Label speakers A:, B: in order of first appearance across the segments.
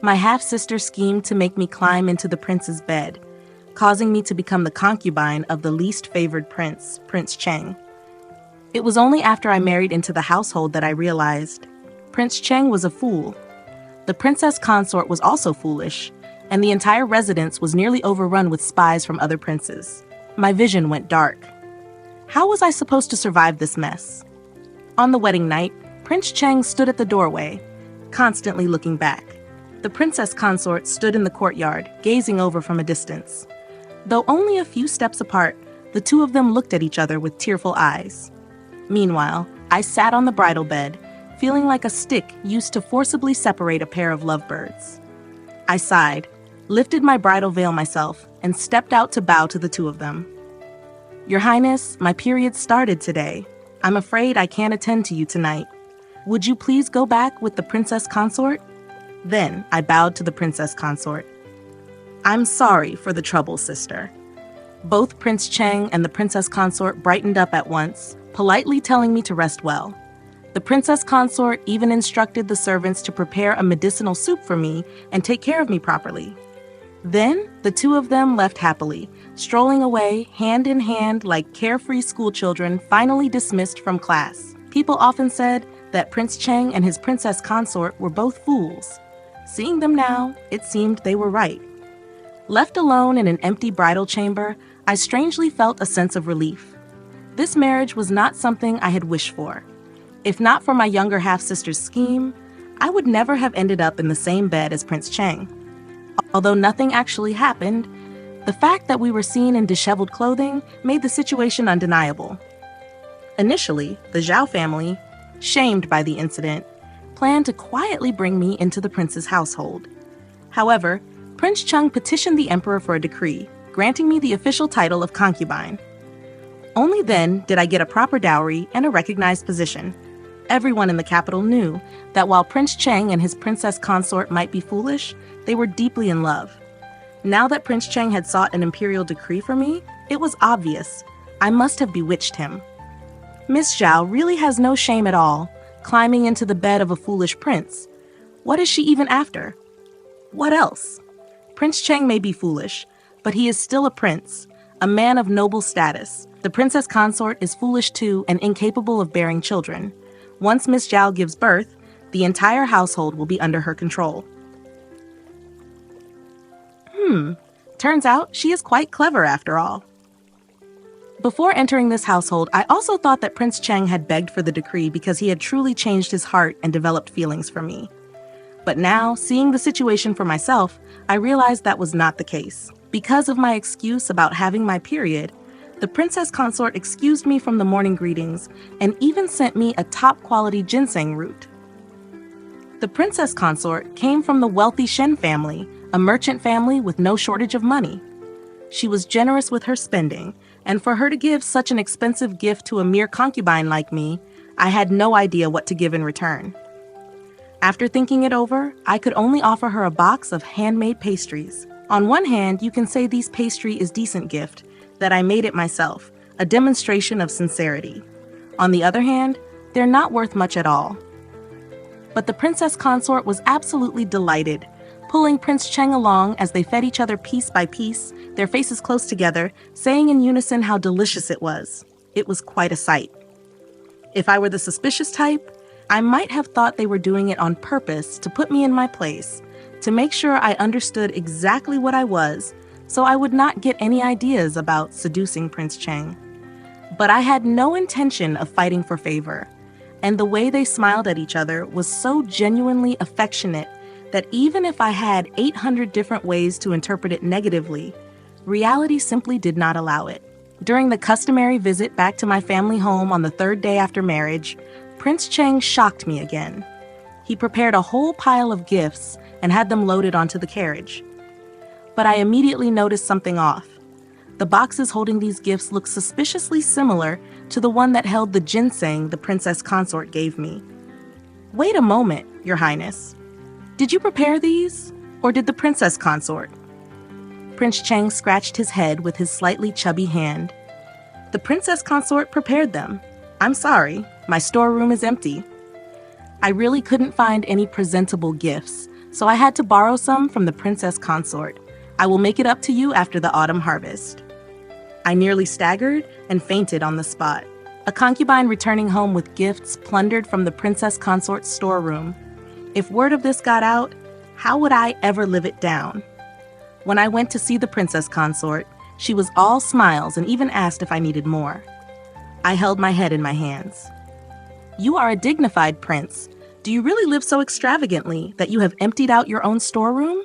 A: My half-sister schemed to make me climb into the prince's bed, causing me to become the concubine of the least favored prince, Prince Cheng. It was only after I married into the household that I realized Prince Cheng was a fool. The princess consort was also foolish, and the entire residence was nearly overrun with spies from other princes. My vision went dark. How was I supposed to survive this mess? On the wedding night, Prince Cheng stood at the doorway, constantly looking back. The princess consort stood in the courtyard, gazing over from a distance. Though only a few steps apart, the two of them looked at each other with tearful eyes. Meanwhile, I sat on the bridal bed, feeling like a stick used to forcibly separate a pair of lovebirds. I sighed, lifted my bridal veil myself, and stepped out to bow to the two of them. "Your Highness, my period started today. I'm afraid I can't attend to you tonight. Would you please go back with the princess consort?" Then I bowed to the princess consort. "I'm sorry for the trouble, sister." Both Prince Cheng and the princess consort brightened up at once, politely telling me to rest well. The princess consort even instructed the servants to prepare a medicinal soup for me and take care of me properly. Then, the two of them left happily, strolling away hand in hand like carefree schoolchildren finally dismissed from class. People often said that Prince Cheng and his princess consort were both fools. Seeing them now, it seemed they were right. Left alone in an empty bridal chamber, I strangely felt a sense of relief. This marriage was not something I had wished for. If not for my younger half-sister's scheme, I would never have ended up in the same bed as Prince Cheng. Although nothing actually happened, the fact that we were seen in disheveled clothing made the situation undeniable. Initially, the Zhao family, shamed by the incident, planned to quietly bring me into the prince's household. However, Prince Cheng petitioned the emperor for a decree, granting me the official title of concubine. Only then did I get a proper dowry and a recognized position. Everyone in the capital knew that while Prince Cheng and his princess consort might be foolish, they were deeply in love. Now that Prince Cheng had sought an imperial decree for me, it was obvious. I must have bewitched him. Miss Zhao really has no shame at all, climbing into the bed of a foolish prince. What is she even after? What else? Prince Cheng may be foolish, but he is still a prince, a man of noble status. The princess consort is foolish too and incapable of bearing children. Once Miss Zhao gives birth, the entire household will be under her control. Turns out she is quite clever after all. Before entering this household, I also thought that Prince Cheng had begged for the decree because he had truly changed his heart and developed feelings for me. But now, seeing the situation for myself, I realized that was not the case. Because of my excuse about having my period, the princess consort excused me from the morning greetings and even sent me a top-quality ginseng root. The princess consort came from the wealthy Shen family, a merchant family with no shortage of money. She was generous with her spending, and for her to give such an expensive gift to a mere concubine like me, I had no idea what to give in return. After thinking it over, I could only offer her a box of handmade pastries. On one hand, you can say these pastry is decent gift, that I made it myself, a demonstration of sincerity. On the other hand, they're not worth much at all. But the princess consort was absolutely delighted, pulling Prince Cheng along as they fed each other piece by piece, their faces close together, saying in unison how delicious it was. It was quite a sight. If I were the suspicious type, I might have thought they were doing it on purpose to put me in my place, to make sure I understood exactly what I was, so I would not get any ideas about seducing Prince Cheng. But I had no intention of fighting for favor, and the way they smiled at each other was so genuinely affectionate that even if I had 800 different ways to interpret it negatively, reality simply did not allow it. During the customary visit back to my family home on the third day after marriage, Prince Cheng shocked me again. He prepared a whole pile of gifts and had them loaded onto the carriage. But I immediately noticed something off. The boxes holding these gifts looked suspiciously similar to the one that held the ginseng the princess consort gave me. Wait a moment, Your Highness. Did you prepare these, or did the princess consort? Prince Cheng scratched his head with his slightly chubby hand. The princess consort prepared them. I'm sorry, my storeroom is empty. I really couldn't find any presentable gifts, So I had to borrow some from the princess consort. I will make it up to you after the autumn harvest. I nearly staggered and fainted on the spot. A concubine returning home with gifts plundered from the princess consort's storeroom. If word of this got out, how would I ever live it down? When I went to see the princess consort, she was all smiles and even asked if I needed more. I held my head in my hands. You are a dignified prince. Do you really live so extravagantly that you have emptied out your own storeroom?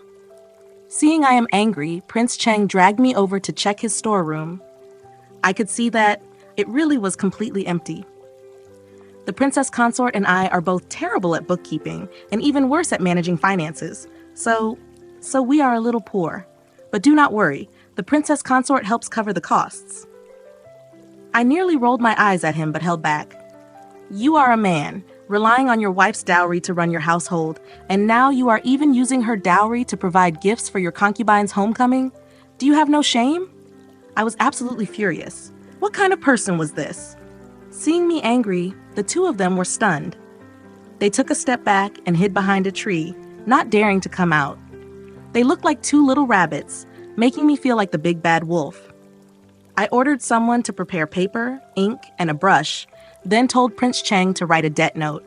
A: Seeing I am angry, Prince Cheng dragged me over to check his storeroom. I could see that it really was completely empty. The princess consort and I are both terrible at bookkeeping and even worse at managing finances, so we are a little poor. But do not worry, the princess consort helps cover the costs. I nearly rolled my eyes at him but held back. You are a man, relying on your wife's dowry to run your household, and now you are even using her dowry to provide gifts for your concubine's homecoming? Do you have no shame? I was absolutely furious. What kind of person was this? Seeing me angry, the two of them were stunned. They took a step back and hid behind a tree, not daring to come out. They looked like two little rabbits, making me feel like the big bad wolf. I ordered someone to prepare paper, ink, and a brush, then told Prince Cheng to write a debt note.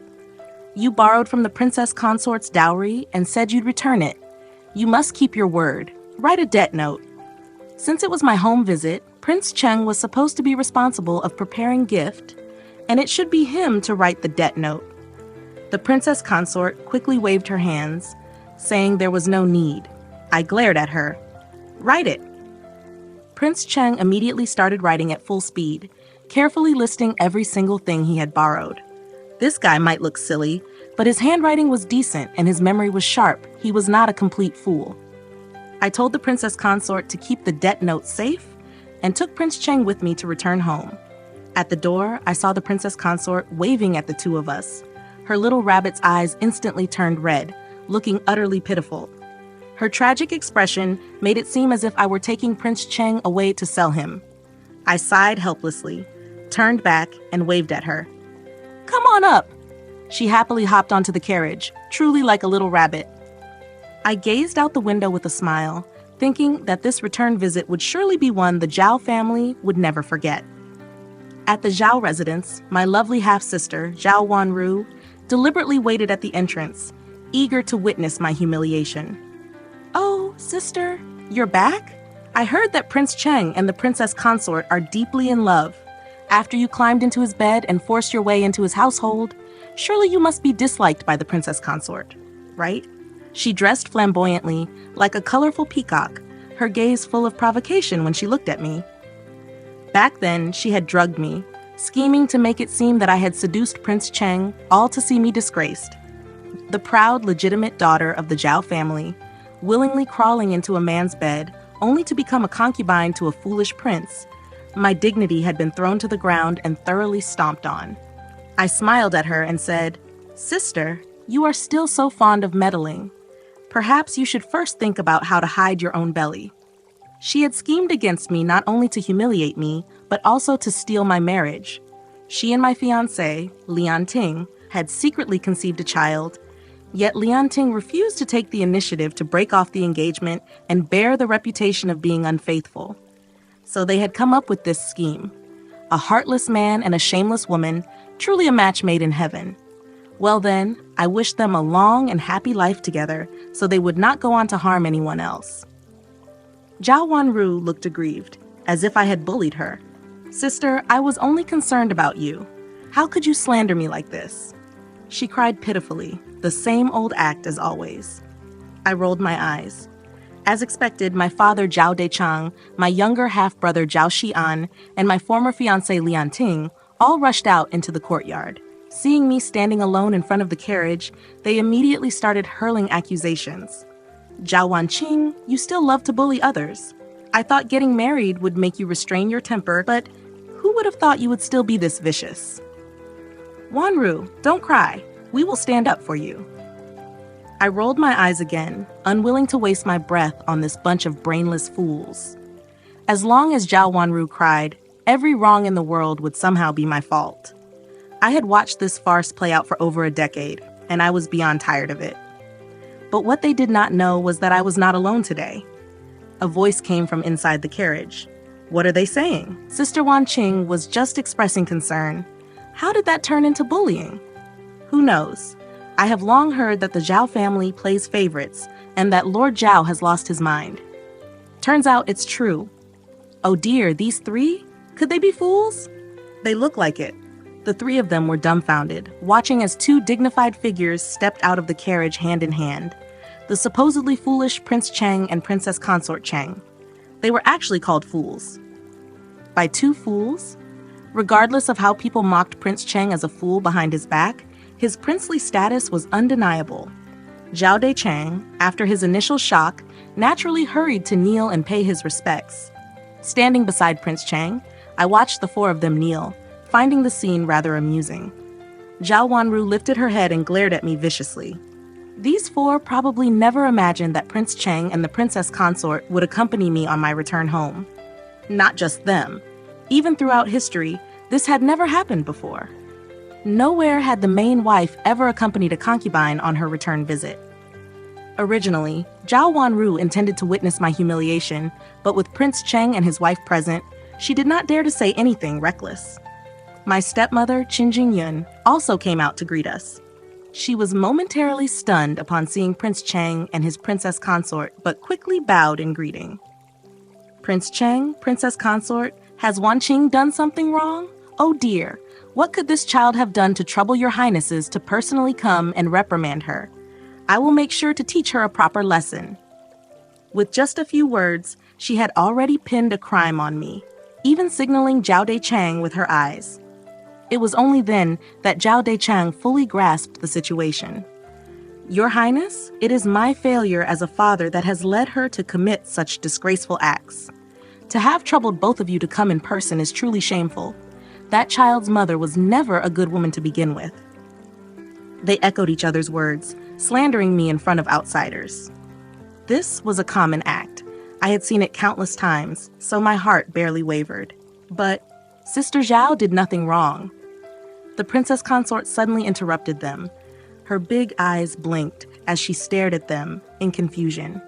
A: You borrowed from the princess consort's dowry and said you'd return it. You must keep your word. Write a debt note. Since it was my home visit, Prince Cheng was supposed to be responsible of preparing gift, and it should be him to write the debt note. The princess consort quickly waved her hands, saying there was no need. I glared at her. Write it. Prince Cheng immediately started writing at full speed, carefully listing every single thing he had borrowed. This guy might look silly, but his handwriting was decent and his memory was sharp. He was not a complete fool. I told the princess consort to keep the debt note safe and took Prince Cheng with me to return home. At the door, I saw the princess consort waving at the two of us. Her little rabbit's eyes instantly turned red, looking utterly pitiful. Her tragic expression made it seem as if I were taking Prince Cheng away to sell him. I sighed helplessly, turned back, and waved at her. Come on up! She happily hopped onto the carriage, truly like a little rabbit. I gazed out the window with a smile, thinking that this return visit would surely be one the Zhao family would never forget. At the Zhao residence, my lovely half-sister, Zhao Wanru, deliberately waited at the entrance, eager to witness my humiliation. Oh, sister, you're back? I heard that Prince Cheng and the princess consort are deeply in love. After you climbed into his bed and forced your way into his household, surely you must be disliked by the princess consort, right? She dressed flamboyantly, like a colorful peacock, her gaze full of provocation when she looked at me. Back then, she had drugged me, scheming to make it seem that I had seduced Prince Cheng, all to see me disgraced. The proud, legitimate daughter of the Zhao family, willingly crawling into a man's bed, only to become a concubine to a foolish prince. My dignity had been thrown to the ground and thoroughly stomped on. I smiled at her and said, Sister, you are still so fond of meddling. Perhaps you should first think about how to hide your own belly. She had schemed against me not only to humiliate me, but also to steal my marriage. She and my fiancé, Lian Ting, had secretly conceived a child, yet Lian Ting refused to take the initiative to break off the engagement and bear the reputation of being unfaithful. So they had come up with this scheme. A heartless man and a shameless woman, truly a match made in heaven. Well then, I wished them a long and happy life together so they would not go on to harm anyone else. Zhao Wanru looked aggrieved, as if I had bullied her. Sister, I was only concerned about you. How could you slander me like this? She cried pitifully, the same old act as always. I rolled my eyes. As expected, my father Zhao Dechang, my younger half-brother Zhao Xian, and my former fiancé Lian Ting all rushed out into the courtyard. Seeing me standing alone in front of the carriage, they immediately started hurling accusations. Zhao Wanqing, you still love to bully others. I thought getting married would make you restrain your temper, but who would have thought you would still be this vicious? Wanru, don't cry. We will stand up for you. I rolled my eyes again, unwilling to waste my breath on this bunch of brainless fools. As long as Zhao Wanru cried, every wrong in the world would somehow be my fault. I had watched this farce play out for over a decade, and I was beyond tired of it. But what they did not know was that I was not alone today. A voice came from inside the carriage. What are they saying? Sister Wan Qing was just expressing concern. How did that turn into bullying? Who knows? I have long heard that the Zhao family plays favorites and that Lord Zhao has lost his mind. Turns out it's true. Oh dear, these three? Could they be fools? They look like it. The three of them were dumbfounded, watching as two dignified figures stepped out of the carriage hand in hand. The supposedly foolish Prince Cheng and Princess Consort Cheng. They were actually called fools. By two fools? Regardless of how people mocked Prince Cheng as a fool behind his back, his princely status was undeniable. Zhao Dechang, after his initial shock, naturally hurried to kneel and pay his respects. Standing beside Prince Cheng, I watched the four of them kneel, finding the scene rather amusing. Zhao Wanru lifted her head and glared at me viciously. These four probably never imagined that Prince Cheng and the Princess Consort would accompany me on my return home. Not just them. Even throughout history, this had never happened before. Nowhere had the main wife ever accompanied a concubine on her return visit. Originally, Zhao Wanru intended to witness my humiliation, but with Prince Cheng and his wife present, she did not dare to say anything reckless. My stepmother, Qin Jingyun, also came out to greet us. She was momentarily stunned upon seeing Prince Cheng and his princess consort, but quickly bowed in greeting. Prince Cheng, Princess Consort, has Wan Qing done something wrong? Oh dear, what could this child have done to trouble your highnesses to personally come and reprimand her? I will make sure to teach her a proper lesson. With just a few words, she had already pinned a crime on me, even signaling Zhao Dechang with her eyes. It was only then that Zhao Dechang fully grasped the situation. Your Highness, it is my failure as a father that has led her to commit such disgraceful acts. To have troubled both of you to come in person is truly shameful. That child's mother was never a good woman to begin with. They echoed each other's words, slandering me in front of outsiders. This was a common act. I had seen it countless times, so my heart barely wavered. But Sister Zhao did nothing wrong. The Princess Consort suddenly interrupted them. Her big eyes blinked as she stared at them in confusion.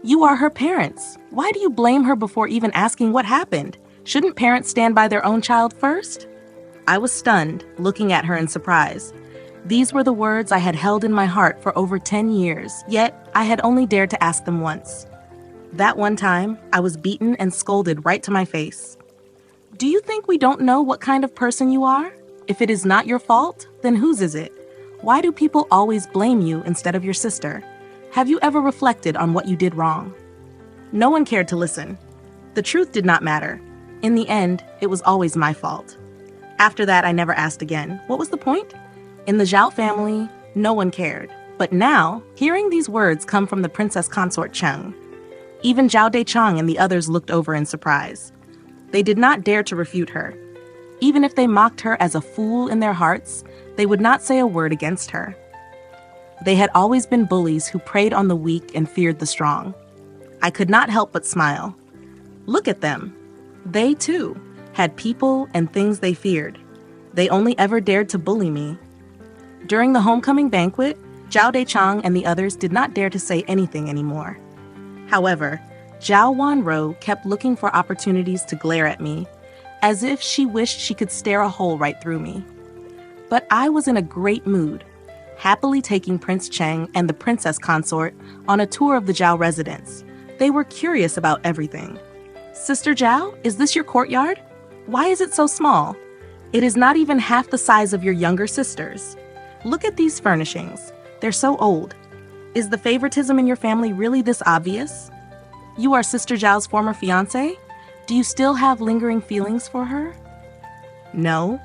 A: You are her parents. Why do you blame her before even asking what happened? Shouldn't parents stand by their own child first? I was stunned, looking at her in surprise. These were the words I had held in my heart for over 10 years, yet I had only dared to ask them once. That one time, I was beaten and scolded right to my face. Do you think we don't know what kind of person you are? If it is not your fault, then whose is it? Why do people always blame you instead of your sister? Have you ever reflected on what you did wrong? No one cared to listen. The truth did not matter. In the end, it was always my fault. After that, I never asked again. What was the point? In the Zhao family, no one cared. But now, hearing these words come from the Princess Consort Cheng, even Zhao Dechang and the others looked over in surprise. They did not dare to refute her. Even if they mocked her as a fool in their hearts, they would not say a word against her. They had always been bullies who preyed on the weak and feared the strong. I could not help but smile. Look at them. They, too, had people and things they feared. They only ever dared to bully me. During the homecoming banquet, Zhao Dechang and the others did not dare to say anything anymore. However, Zhao Wanro kept looking for opportunities to glare at me, as if she wished she could stare a hole right through me. But I was in a great mood, happily taking Prince Cheng and the Princess Consort on a tour of the Zhao residence. They were curious about everything. Sister Zhao, is this your courtyard? Why is it so small? It is not even half the size of your younger sister's. Look at these furnishings. They're so old. Is the favoritism in your family really this obvious? You are Sister Zhao's former fiancé? Do you still have lingering feelings for her? No?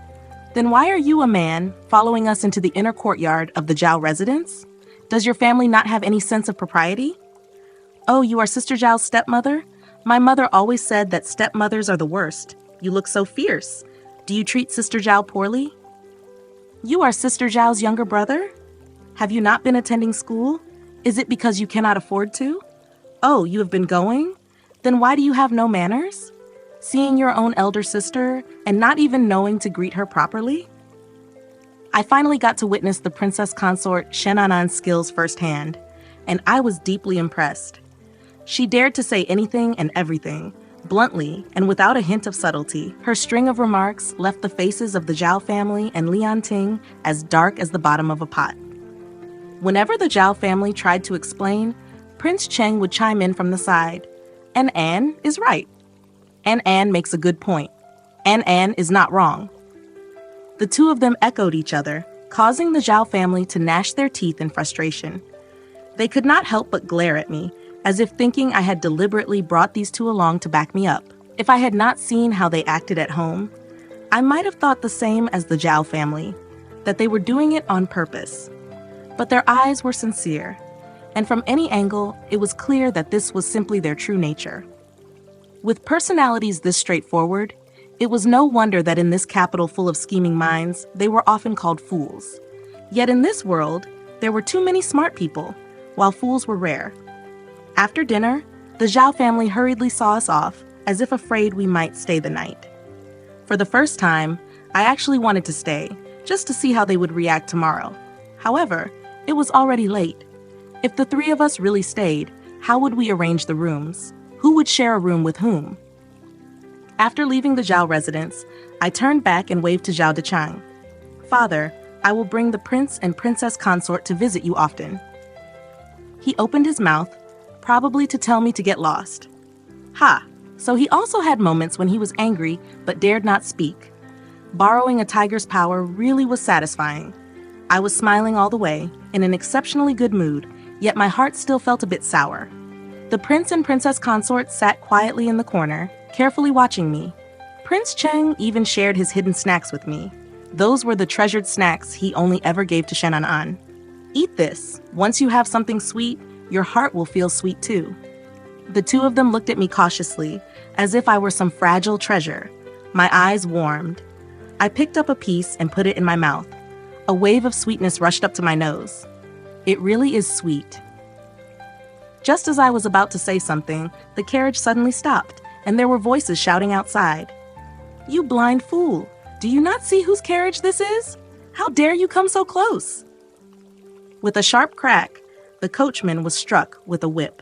A: Then why are you a man following us into the inner courtyard of the Zhao residence? Does your family not have any sense of propriety? Oh, you are Sister Zhao's stepmother? My mother always said that stepmothers are the worst. You look so fierce. Do you treat Sister Zhao poorly? You are Sister Zhao's younger brother? Have you not been attending school? Is it because you cannot afford to? Oh, you have been going? Then why do you have no manners? Seeing your own elder sister and not even knowing to greet her properly? I finally got to witness the Princess Consort Shenanan's skills firsthand. and I was deeply impressed. She dared to say anything and everything, bluntly and without a hint of subtlety. Her string of remarks left the faces of the Zhao family and Lian Ting as dark as the bottom of a pot. Whenever the Zhao family tried to explain, Prince Cheng would chime in from the side. And Anne is right. And Anne makes a good point. And Anne is not wrong. The two of them echoed each other, causing the Zhao family to gnash their teeth in frustration. They could not help but glare at me, as if thinking I had deliberately brought these two along to back me up. If I had not seen how they acted at home, I might have thought the same as the Zhao family, that they were doing it on purpose. But their eyes were sincere, and from any angle, it was clear that this was simply their true nature. With personalities this straightforward, it was no wonder that in this capital full of scheming minds, they were often called fools. Yet in this world, there were too many smart people, while fools were rare. After dinner, the Zhao family hurriedly saw us off, as if afraid we might stay the night. For the first time, I actually wanted to stay, just to see how they would react tomorrow. However, it was already late. If the three of us really stayed, how would we arrange the rooms? Who would share a room with whom? After leaving the Zhao residence, I turned back and waved to Zhao Dechang. "Father, I will bring the prince and princess consort to visit you often." He opened his mouth, probably to tell me to get lost. Ha! So he also had moments when he was angry but dared not speak. Borrowing a tiger's power really was satisfying. I was smiling all the way, in an exceptionally good mood, yet my heart still felt a bit sour. The prince and princess consort sat quietly in the corner, carefully watching me. Prince Cheng even shared his hidden snacks with me. Those were the treasured snacks he only ever gave to Shen An. "Eat this. Once you have something sweet, your heart will feel sweet too." The two of them looked at me cautiously, as if I were some fragile treasure. My eyes warmed. I picked up a piece and put it in my mouth. A wave of sweetness rushed up to my nose. It really is sweet. Just as I was about to say something, the carriage suddenly stopped, and there were voices shouting outside. "You blind fool! Do you not see whose carriage this is? How dare you come so close?" With a sharp crack, the coachman was struck with a whip.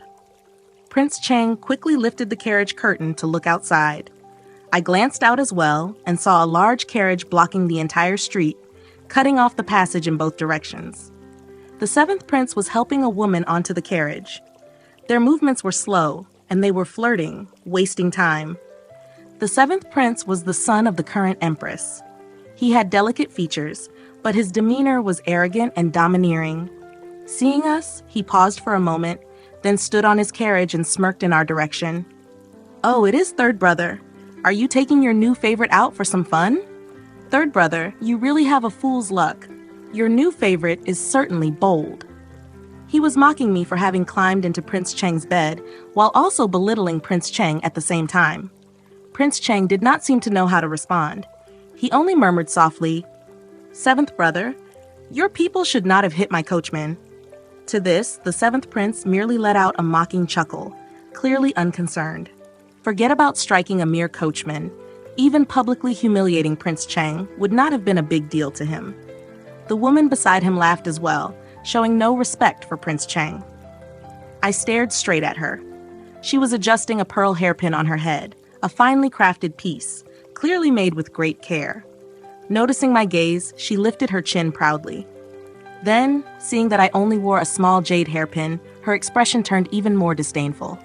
A: Prince Cheng quickly lifted the carriage curtain to look outside. I glanced out as well and saw a large carriage blocking the entire street, cutting off the passage in both directions. The seventh prince was helping a woman onto the carriage. Their movements were slow, and they were flirting, wasting time. The seventh prince was the son of the current empress. He had delicate features, but his demeanor was arrogant and domineering. Seeing us, he paused for a moment, then stood on his carriage and smirked in our direction. "Oh, it is third brother. Are you taking your new favorite out for some fun? Third brother, you really have a fool's luck. Your new favorite is certainly bold." He was mocking me for having climbed into Prince Cheng's bed, while also belittling Prince Cheng at the same time. Prince Cheng did not seem to know how to respond. He only murmured softly, "Seventh brother, your people should not have hit my coachman." To this, the seventh prince merely let out a mocking chuckle, clearly unconcerned. Forget about striking a mere coachman. Even publicly humiliating Prince Cheng would not have been a big deal to him. The woman beside him laughed as well, showing no respect for Prince Cheng. I stared straight at her. She was adjusting a pearl hairpin on her head, a finely crafted piece, clearly made with great care. Noticing my gaze, she lifted her chin proudly. Then, seeing that I only wore a small jade hairpin, her expression turned even more disdainful.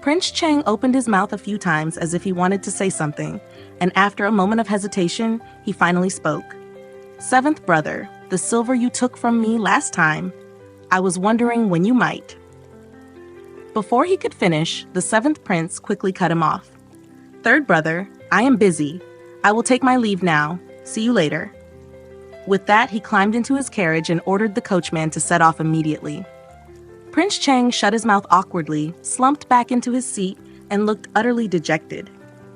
A: Prince Cheng opened his mouth a few times as if he wanted to say something, and after a moment of hesitation, he finally spoke. "Seventh brother, the silver you took from me last time, I was wondering when you might." Before he could finish, the seventh prince quickly cut him off. "Third brother, I am busy. I will take my leave now. See you later." With that, he climbed into his carriage and ordered the coachman to set off immediately. Prince Cheng shut his mouth awkwardly, slumped back into his seat, and looked utterly dejected.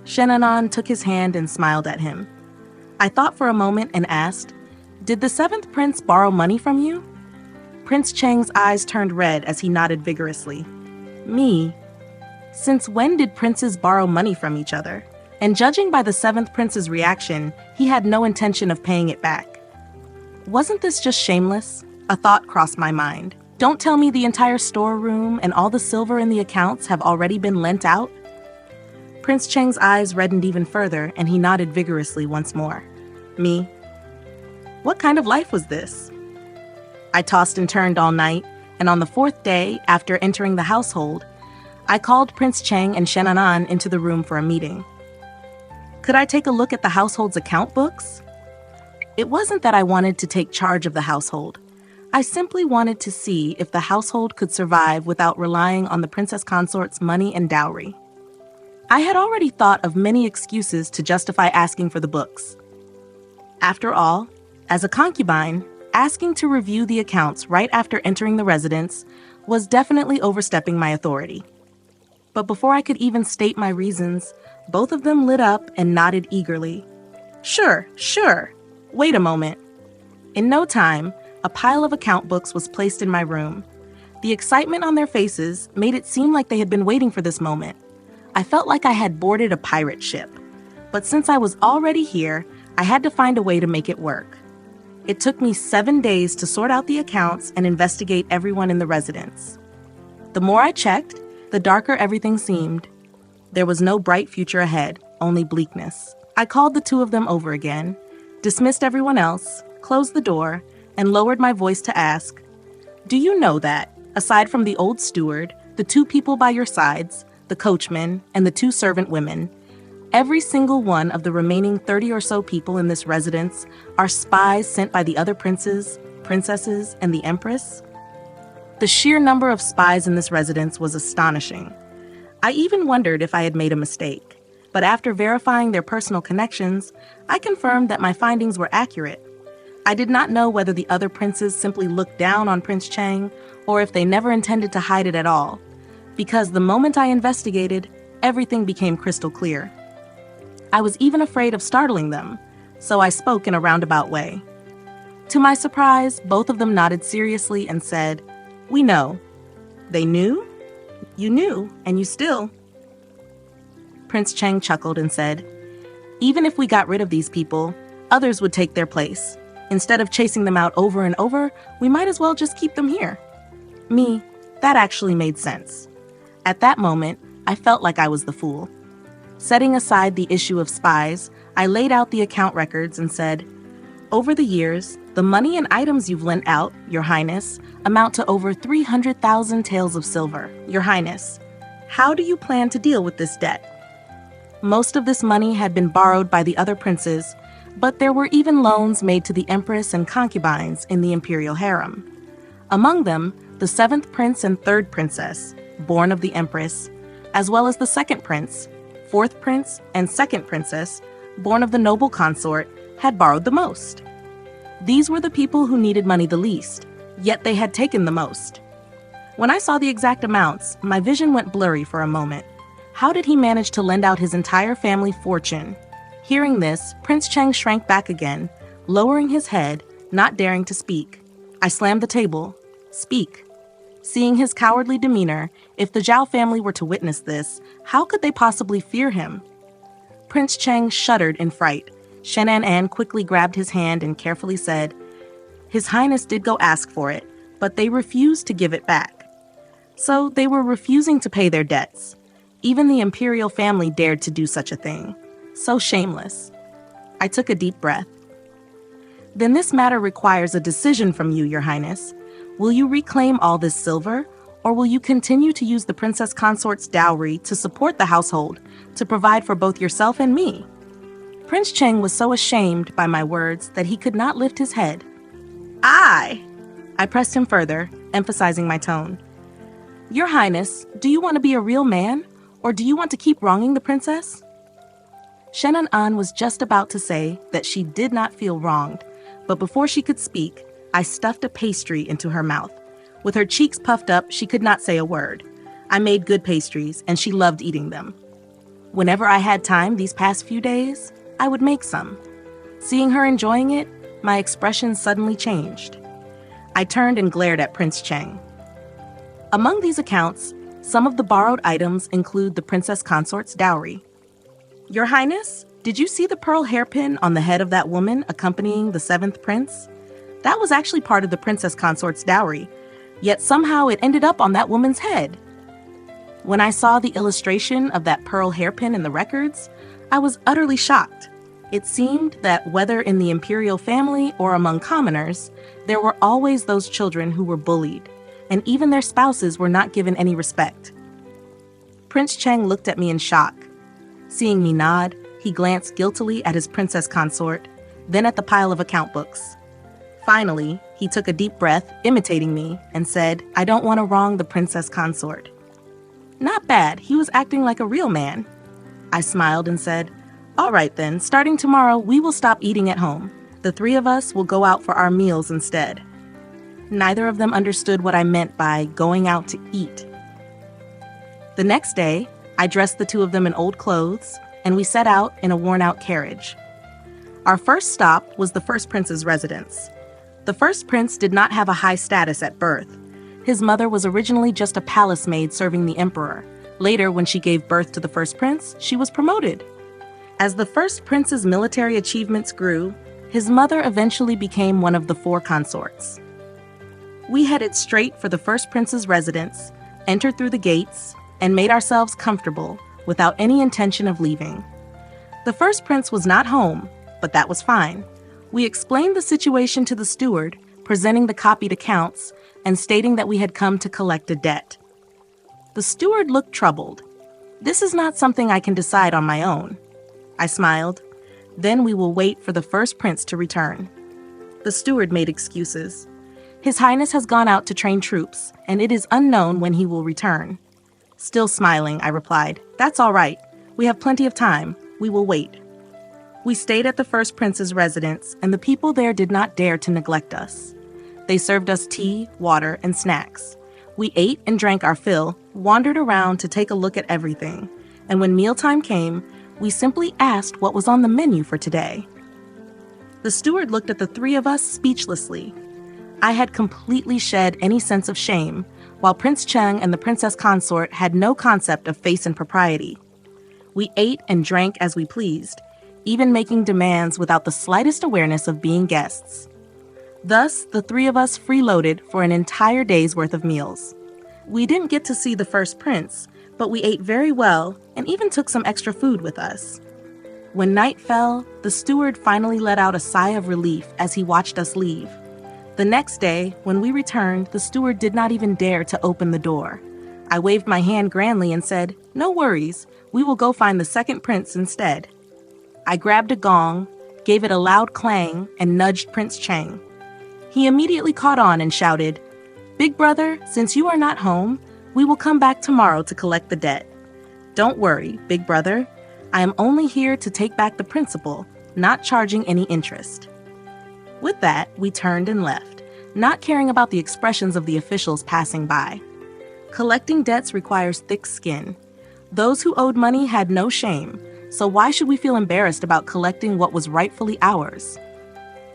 A: Shen Anan took his hand and smiled at him. I thought for a moment and asked, "Did the seventh prince borrow money from you?" Prince Cheng's eyes turned red as he nodded vigorously. "Me? Since when did princes borrow money from each other?" And judging by the seventh prince's reaction, he had no intention of paying it back. Wasn't this just shameless? A thought crossed my mind. Don't tell me the entire storeroom and all the silver in the accounts have already been lent out? Prince Cheng's eyes reddened even further, and he nodded vigorously once more. Me? What kind of life was this? I tossed and turned all night, and on the fourth day, after entering the household, I called Prince Cheng and Shenanan into the room for a meeting. Could I take a look at the household's account books? It wasn't that I wanted to take charge of the household. I simply wanted to see if the household could survive without relying on the princess consort's money and dowry. I had already thought of many excuses to justify asking for the books. After all, as a concubine, asking to review the accounts right after entering the residence was definitely overstepping my authority. But before I could even state my reasons, both of them lit up and nodded eagerly. Sure. Wait a moment. In no time, a pile of account books was placed in my room. The excitement on their faces made it seem like they had been waiting for this moment. I felt like I had boarded a pirate ship. But since I was already here, I had to find a way to make it work. It took me 7 days to sort out the accounts and investigate everyone in the residence. The more I checked, the darker everything seemed. There was no bright future ahead, only bleakness. I called the two of them over again, dismissed everyone else, closed the door, and lowered my voice to ask, do you know that, aside from the old steward, the two people by your sides, the coachman, and the two servant women, every single one of the remaining 30 or so people in this residence are spies sent by the other princes, princesses, and the empress? The sheer number of spies in this residence was astonishing. I even wondered if I had made a mistake, but after verifying their personal connections, I confirmed that my findings were accurate. I did not know whether the other princes simply looked down on Prince Cheng or if they never intended to hide it at all, because the moment I investigated, everything became crystal clear. I was even afraid of startling them, so I spoke in a roundabout way. To my surprise, both of them nodded seriously and said, "We know." They knew? You knew, and you still. Prince Cheng chuckled and said, "Even if we got rid of these people, others would take their place. Instead of chasing them out over and over, we might as well just keep them here." Me, that actually made sense. At that moment, I felt like I was the fool. Setting aside the issue of spies, I laid out the account records and said, "Over the years, the money and items you've lent out, Your Highness, amount to over 300,000 taels of silver. Your Highness, how do you plan to deal with this debt?" Most of this money had been borrowed by the other princes, but there were even loans made to the empress and concubines in the imperial harem. Among them, the 7th prince and 3rd princess, born of the empress, as well as the 2nd prince, 4th prince, and 2nd princess, born of the noble consort, had borrowed the most. These were the people who needed money the least, yet they had taken the most. When I saw the exact amounts, my vision went blurry for a moment. How did he manage to lend out his entire family fortune? Hearing this, Prince Cheng shrank back again, lowering his head, not daring to speak. I slammed the table. Speak. Seeing his cowardly demeanor, if the Zhao family were to witness this, how could they possibly fear him? Prince Cheng shuddered in fright. Shenanan quickly grabbed his hand and carefully said, "His Highness did go ask for it, but they refused to give it back." So they were refusing to pay their debts. Even the imperial family dared to do such a thing. So shameless. I took a deep breath. "Then this matter requires a decision from you, Your Highness. Will you reclaim all this silver, or will you continue to use the princess consort's dowry to support the household, to provide for both yourself and me?" Prince Cheng was so ashamed by my words that he could not lift his head. I pressed him further, emphasizing my tone. "Your Highness, do you want to be a real man, or do you want to keep wronging the princess?" Shenanan was just about to say that she did not feel wronged, but before she could speak, I stuffed a pastry into her mouth. With her cheeks puffed up, she could not say a word. I made good pastries, and she loved eating them. Whenever I had time these past few days, I would make some. Seeing her enjoying it, my expression suddenly changed. I turned and glared at Prince Cheng. Among these accounts, some of the borrowed items include the princess consort's dowry. "Your Highness, did you see the pearl hairpin on the head of that woman accompanying the 7th prince? That was actually part of the princess consort's dowry. Yet somehow it ended up on that woman's head. When I saw the illustration of that pearl hairpin in the records, I was utterly shocked. It seemed that whether in the imperial family or among commoners, there were always those children who were bullied, and even their spouses were not given any respect. Prince Cheng looked at me in shock. Seeing me nod, he glanced guiltily at his princess consort, then at the pile of account books. Finally, he took a deep breath, imitating me, and said, "I don't want to wrong the princess consort." Not bad, he was acting like a real man. I smiled and said, "All right then, starting tomorrow, we will stop eating at home. The three of us will go out for our meals instead." Neither of them understood what I meant by going out to eat. The next day, I dressed the two of them in old clothes, and we set out in a worn-out carriage. Our first stop was the first prince's residence. The first prince did not have a high status at birth. His mother was originally just a palace maid serving the emperor. Later, when she gave birth to the first prince, she was promoted. As the first prince's military achievements grew, his mother eventually became one of the 4 consorts. We headed straight for the first prince's residence, entered through the gates, and made ourselves comfortable without any intention of leaving. The first prince was not home, but that was fine. We explained the situation to the steward, presenting the copied accounts and stating that we had come to collect a debt. The steward looked troubled. "This is not something I can decide on my own." I smiled. "Then we will wait for the first prince to return." The steward made excuses. "His Highness has gone out to train troops, and it is unknown when he will return." Still smiling, I replied, "That's all right. We have plenty of time. We will wait." We stayed at the first prince's residence, and the people there did not dare to neglect us. They served us tea, water, and snacks. We ate and drank our fill, wandered around to take a look at everything, and when mealtime came, we simply asked what was on the menu for today. The steward looked at the 3 of us speechlessly. I had completely shed any sense of shame, while Prince Cheng and the princess consort had no concept of face and propriety. We ate and drank as we pleased, even making demands without the slightest awareness of being guests. Thus, the 3 of us freeloaded for an entire day's worth of meals. We didn't get to see the first prince, but we ate very well and even took some extra food with us. When night fell, the steward finally let out a sigh of relief as he watched us leave. The next day, when we returned, the steward did not even dare to open the door. I waved my hand grandly and said, "No worries, we will go find the second prince instead." I grabbed a gong, gave it a loud clang, and nudged Prince Cheng. He immediately caught on and shouted, "Big brother, since you are not home, we will come back tomorrow to collect the debt. Don't worry, big brother. I am only here to take back the principal, not charging any interest." With that, we turned and left, not caring about the expressions of the officials passing by. Collecting debts requires thick skin. Those who owed money had no shame, so why should we feel embarrassed about collecting what was rightfully ours?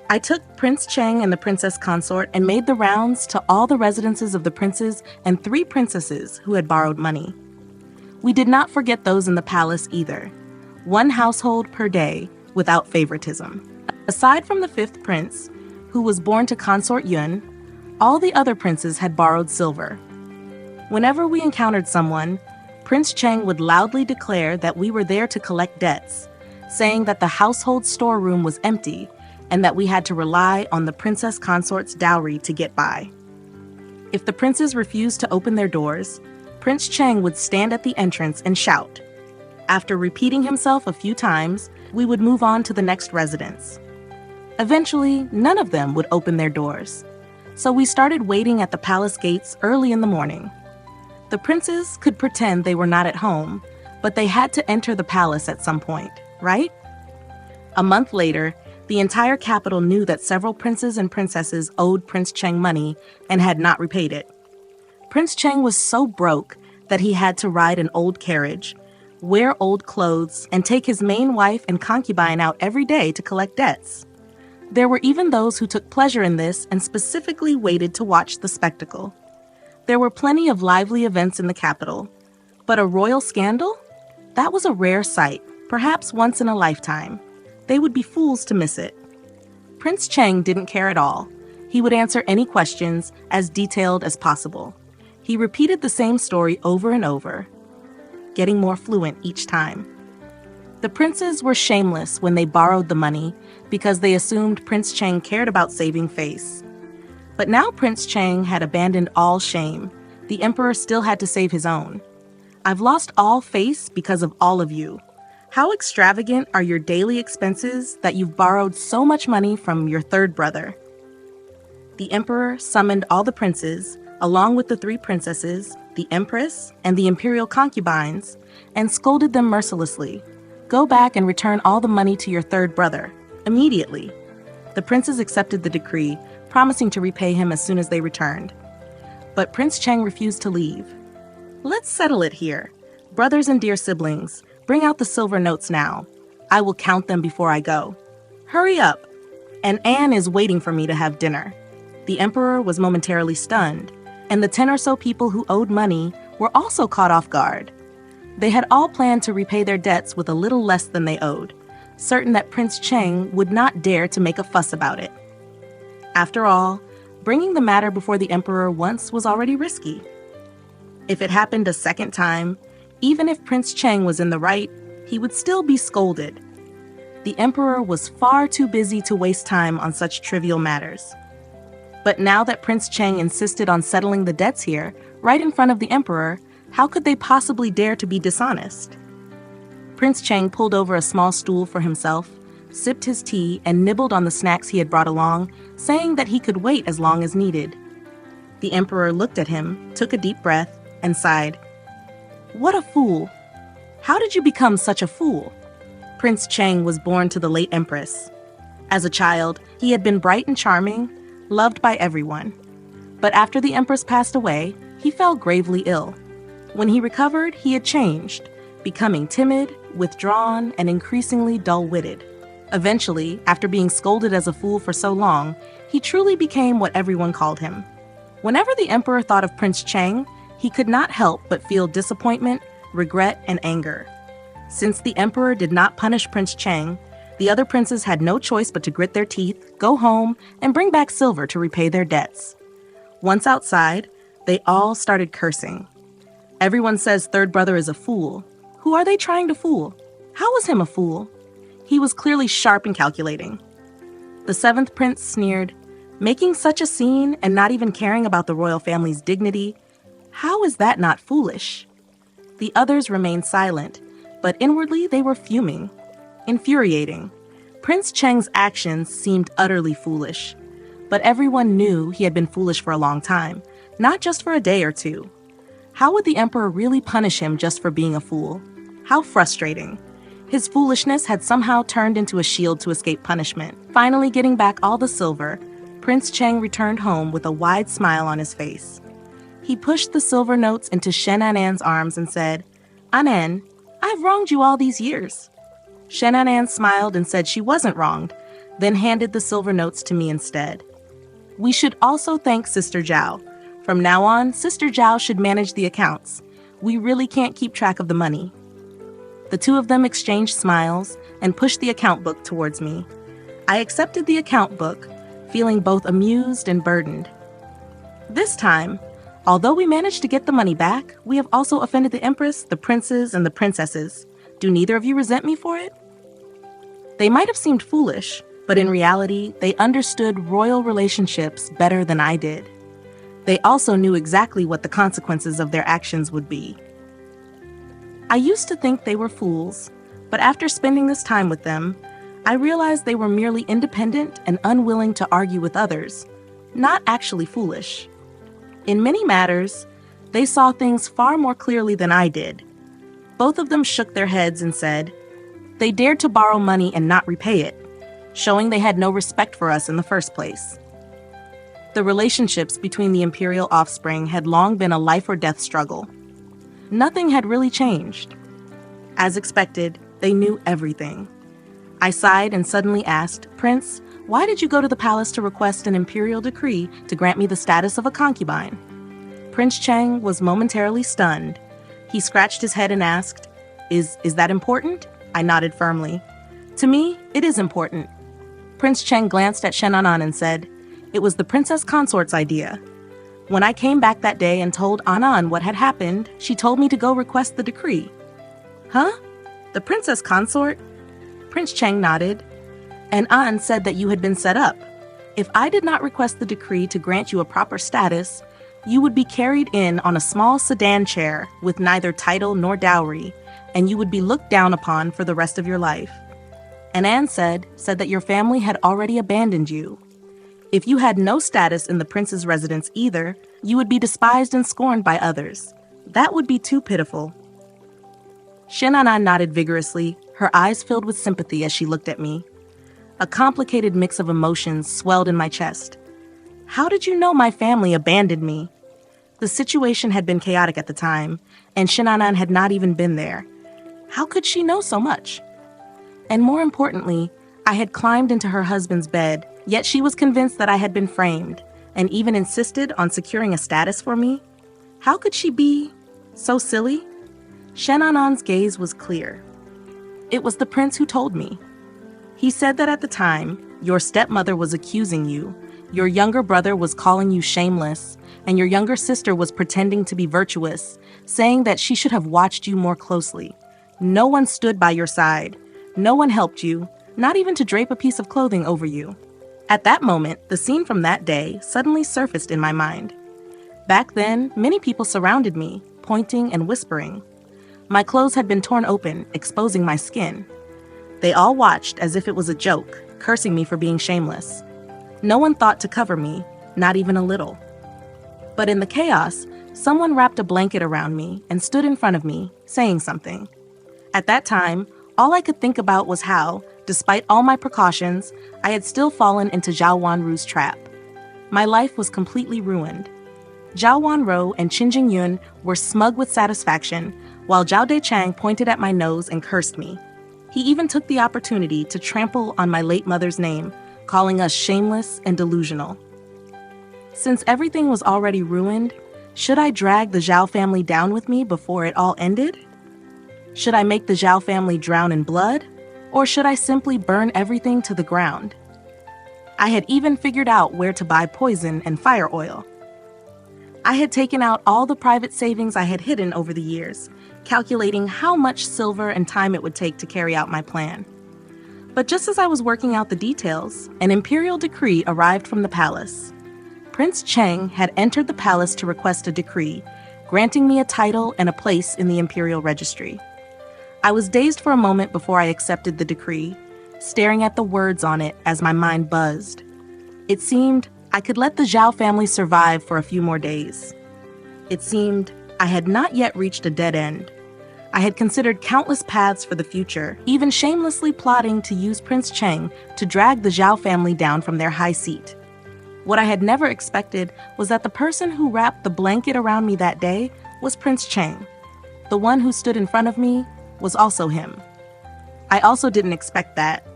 A: I took Prince Cheng and the princess consort and made the rounds to all the residences of the princes and 3 princesses who had borrowed money. We did not forget those in the palace either. 1 household per day, without favoritism. Aside from the 5th prince, who was born to consort Yun, all the other princes had borrowed silver. Whenever we encountered someone, Prince Cheng would loudly declare that we were there to collect debts, saying that the household storeroom was empty and that we had to rely on the princess consort's dowry to get by. If the princes refused to open their doors, Prince Cheng would stand at the entrance and shout. After repeating himself a few times, we would move on to the next residence. Eventually, none of them would open their doors, so we started waiting at the palace gates early in the morning. The princes could pretend they were not at home, but they had to enter the palace at some point, right? A month later, the entire capital knew that several princes and princesses owed Prince Cheng money and had not repaid it. Prince Cheng was so broke that he had to ride an old carriage, wear old clothes, and take his main wife and concubine out every day to collect debts. There were even those who took pleasure in this and specifically waited to watch the spectacle. There were plenty of lively events in the capital, but a royal scandal? That was a rare sight, perhaps once in a lifetime. They would be fools to miss it. Prince Cheng didn't care at all. He would answer any questions as detailed as possible. He repeated the same story over and over, getting more fluent each time. The princes were shameless when they borrowed the money because they assumed Prince Cheng cared about saving face. But now Prince Cheng had abandoned all shame. The emperor still had to save his own. I've lost all face because of all of you. How extravagant are your daily expenses that you've borrowed so much money from your third brother? The emperor summoned all the princes, along with the 3 princesses, the empress, and the imperial concubines, and scolded them mercilessly. Go back and return all the money to your third brother, immediately. The princes accepted the decree, promising to repay him as soon as they returned. But Prince Cheng refused to leave. Let's settle it here. Brothers and dear siblings, bring out the silver notes now. I will count them before I go. Hurry up! And Anne is waiting for me to have dinner. The emperor was momentarily stunned, and the 10 or so people who owed money were also caught off guard. They had all planned to repay their debts with a little less than they owed, certain that Prince Cheng would not dare to make a fuss about it. After all, bringing the matter before the emperor once was already risky. If it happened a second time, even if Prince Cheng was in the right, he would still be scolded. The emperor was far too busy to waste time on such trivial matters. But now that Prince Cheng insisted on settling the debts here, right in front of the emperor, how could they possibly dare to be dishonest? Prince Cheng pulled over a small stool for himself, sipped his tea, and nibbled on the snacks he had brought along, saying that he could wait as long as needed. The emperor looked at him, took a deep breath, and sighed. What a fool! How did you become such a fool? Prince Cheng was born to the late empress. As a child, he had been bright and charming, loved by everyone. But after the empress passed away, he fell gravely ill. When he recovered, he had changed, becoming timid, withdrawn, and increasingly dull-witted. Eventually, after being scolded as a fool for so long, he truly became what everyone called him. Whenever the emperor thought of Prince Cheng, he could not help but feel disappointment, regret, and anger. Since the emperor did not punish Prince Cheng, the other princes had no choice but to grit their teeth, go home, and bring back silver to repay their debts. Once outside, they all started cursing. Everyone says third brother is a fool. Who are they trying to fool? How was him a fool? He was clearly sharp and calculating. The 7th prince sneered, making such a scene and not even caring about the royal family's dignity. How is that not foolish? The others remained silent, but inwardly they were fuming. Infuriating. Prince Cheng's actions seemed utterly foolish, but everyone knew he had been foolish for a long time, not just for a day or two. How would the emperor really punish him just for being a fool? How frustrating. His foolishness had somehow turned into a shield to escape punishment. Finally getting back all the silver, Prince Cheng returned home with a wide smile on his face. He pushed the silver notes into Shen Anan's arms and said, Anan, I've wronged you all these years. Shen Anan smiled and said she wasn't wronged, then handed the silver notes to me instead. We should also thank Sister Zhao. From now on, Sister Zhao should manage the accounts. We really can't keep track of the money. The 2 of them exchanged smiles and pushed the account book towards me. I accepted the account book, feeling both amused and burdened. This time, although we managed to get the money back, we have also offended the empress, the princes, and the princesses. Do neither of you resent me for it? They might have seemed foolish, but in reality, they understood royal relationships better than I did. They also knew exactly what the consequences of their actions would be. I used to think they were fools, but after spending this time with them, I realized they were merely independent and unwilling to argue with others, not actually foolish. In many matters, they saw things far more clearly than I did. Both of them shook their heads and said, they dared to borrow money and not repay it, showing they had no respect for us in the first place. The relationships between the imperial offspring had long been a life-or-death struggle. Nothing had really changed. As expected, they knew everything. I sighed and suddenly asked, Prince, why did you go to the palace to request an imperial decree to grant me the status of a concubine? Prince Cheng was momentarily stunned. He scratched his head and asked, Is that important? I nodded firmly. To me, it is important. Prince Cheng glanced at Shen Anan and said, It was the princess consort's idea. When I came back that day and told Anan what had happened, she told me to go request the decree. Huh? The princess consort? Prince Cheng nodded. And An said that you had been set up. If I did not request the decree to grant you a proper status, you would be carried in on a small sedan chair with neither title nor dowry, and you would be looked down upon for the rest of your life. And An said that your family had already abandoned you. If you had no status in the prince's residence either, you would be despised and scorned by others. That would be too pitiful. Shenana nodded vigorously, her eyes filled with sympathy as she looked at me. A complicated mix of emotions swelled in my chest. How did you know my family abandoned me? The situation had been chaotic at the time, and Shinanan had not even been there. How could she know so much? And more importantly, I had climbed into her husband's bed, yet she was convinced that I had been framed, and even insisted on securing a status for me. How could she be so silly? Shenanan's gaze was clear. It was the prince who told me. He said that at the time, your stepmother was accusing you, your younger brother was calling you shameless, and your younger sister was pretending to be virtuous, saying that she should have watched you more closely. No one stood by your side. No one helped you, not even to drape a piece of clothing over you. At that moment, the scene from that day suddenly surfaced in my mind. Back then, many people surrounded me, pointing and whispering. My clothes had been torn open, exposing my skin. They all watched as if it was a joke, cursing me for being shameless. No one thought to cover me, not even a little. But in the chaos, someone wrapped a blanket around me and stood in front of me, saying something. At that time, all I could think about was how, despite all my precautions, I had still fallen into Zhao Wanru's trap. My life was completely ruined. Zhao Wanru and Qin Jingyun were smug with satisfaction, while Zhao Dechang pointed at my nose and cursed me. He even took the opportunity to trample on my late mother's name, calling us shameless and delusional. Since everything was already ruined, should I drag the Zhao family down with me before it all ended? Should I make the Zhao family drown in blood? Or should I simply burn everything to the ground? I had even figured out where to buy poison and fire oil. I had taken out all the private savings I had hidden over the years, calculating how much silver and time it would take to carry out my plan. But just as I was working out the details, an imperial decree arrived from the palace. Prince Cheng had entered the palace to request a decree, granting me a title and a place in the imperial registry. I was dazed for a moment before I accepted the decree, staring at the words on it as my mind buzzed. It seemed I could let the Zhao family survive for a few more days. It seemed I had not yet reached a dead end. I had considered countless paths for the future, even shamelessly plotting to use Prince Cheng to drag the Zhao family down from their high seat. What I had never expected was that the person who wrapped the blanket around me that day was Prince Cheng. The one who stood in front of me was also him. I also didn't expect that.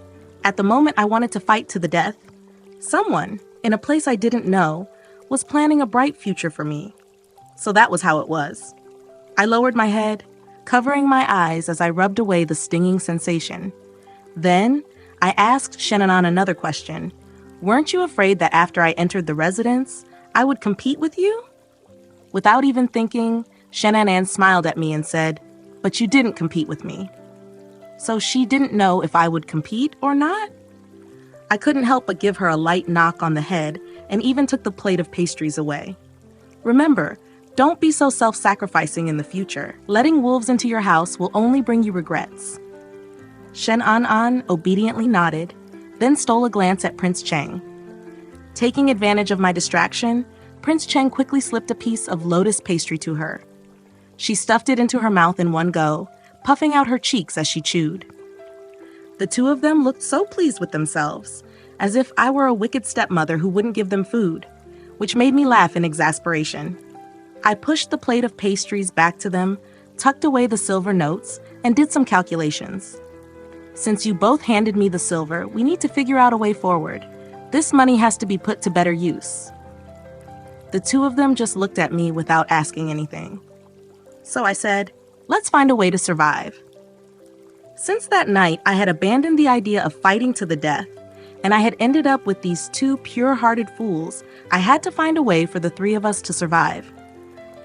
A: At the moment I wanted to fight to the death, someone, in a place I didn't know, was planning a bright future for me. So that was how it was. I lowered my head, covering my eyes as I rubbed away the stinging sensation. Then, I asked Shenanan another question. Weren't you afraid that after I entered the residence, I would compete with you? Without even thinking, Shenanan smiled at me and said, "But you didn't compete with me." So she didn't know if I would compete or not? I couldn't help but give her a light knock on the head and even took the plate of pastries away. Remember, don't be so self-sacrificing in the future. Letting wolves into your house will only bring you regrets. Shen An obediently nodded, then stole a glance at Prince Cheng. Taking advantage of my distraction, Prince Cheng quickly slipped a piece of lotus pastry to her. She stuffed it into her mouth in one go, puffing out her cheeks as she chewed. The two of them looked so pleased with themselves, as if I were a wicked stepmother who wouldn't give them food, which made me laugh in exasperation. I pushed the plate of pastries back to them, tucked away the silver notes, and did some calculations. Since you both handed me the silver, we need to figure out a way forward. This money has to be put to better use. The two of them just looked at me without asking anything. So I said, let's find a way to survive. Since that night, I had abandoned the idea of fighting to the death, and I had ended up with these two pure-hearted fools. I had to find a way for the three of us to survive.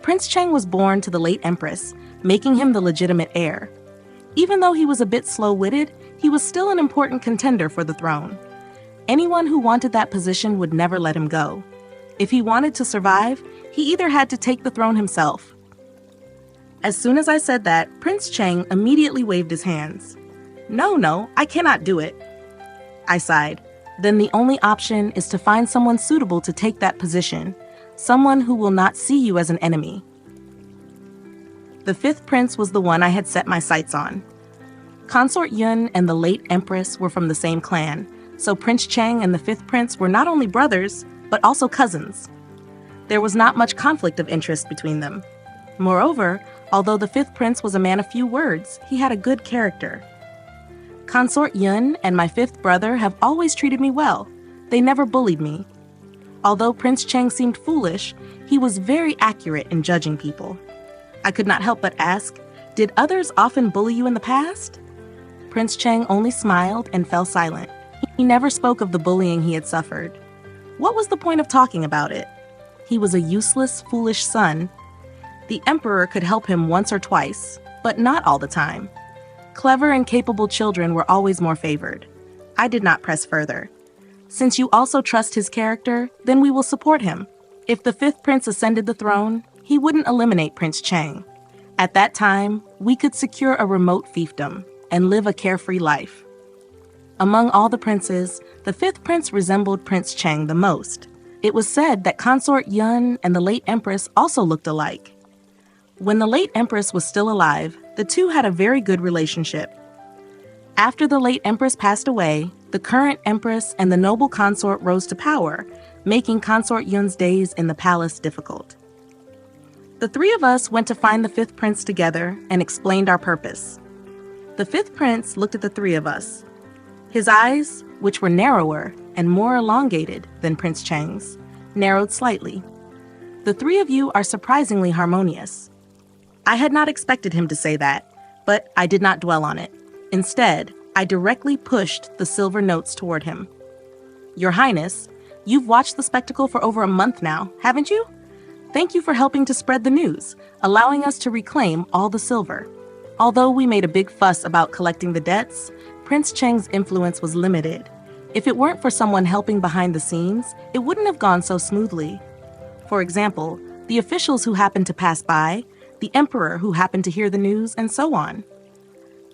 A: Prince Cheng was born to the late Empress, making him the legitimate heir. Even though he was a bit slow-witted, he was still an important contender for the throne. Anyone who wanted that position would never let him go. If he wanted to survive, he either had to take the throne himself. As soon as I said that, Prince Cheng immediately waved his hands. No, I cannot do it. I sighed. Then the only option is to find someone suitable to take that position, someone who will not see you as an enemy. The fifth prince was the one I had set my sights on. Consort Yun and the late Empress were from the same clan, so Prince Cheng and the fifth prince were not only brothers, but also cousins. There was not much conflict of interest between them. Moreover, although the fifth prince was a man of few words, he had a good character. Consort Yun and my fifth brother have always treated me well. They never bullied me. Although Prince Cheng seemed foolish, he was very accurate in judging people. I could not help but ask, did others often bully you in the past? Prince Cheng only smiled and fell silent. He never spoke of the bullying he had suffered. What was the point of talking about it? He was a useless, foolish son. The emperor could help him once or twice, but not all the time. Clever and capable children were always more favored. I did not press further. Since you also trust his character, then we will support him. If the fifth prince ascended the throne, he wouldn't eliminate Prince Cheng. At that time, we could secure a remote fiefdom and live a carefree life. Among all the princes, the fifth prince resembled Prince Cheng the most. It was said that Consort Yun and the late Empress also looked alike. When the late Empress was still alive, the two had a very good relationship. After the late Empress passed away, the current Empress and the noble consort rose to power, making Consort Yun's days in the palace difficult. The three of us went to find the fifth prince together and explained our purpose. The fifth prince looked at the three of us. His eyes, which were narrower and more elongated than Prince Cheng's, narrowed slightly. The three of you are surprisingly harmonious. I had not expected him to say that, but I did not dwell on it. Instead, I directly pushed the silver notes toward him. Your Highness, you've watched the spectacle for over a month now, haven't you? Thank you for helping to spread the news, allowing us to reclaim all the silver. Although we made a big fuss about collecting the debts, Prince Cheng's influence was limited. If it weren't for someone helping behind the scenes, it wouldn't have gone so smoothly. For example, the officials who happened to pass by, the emperor who happened to hear the news, and so on.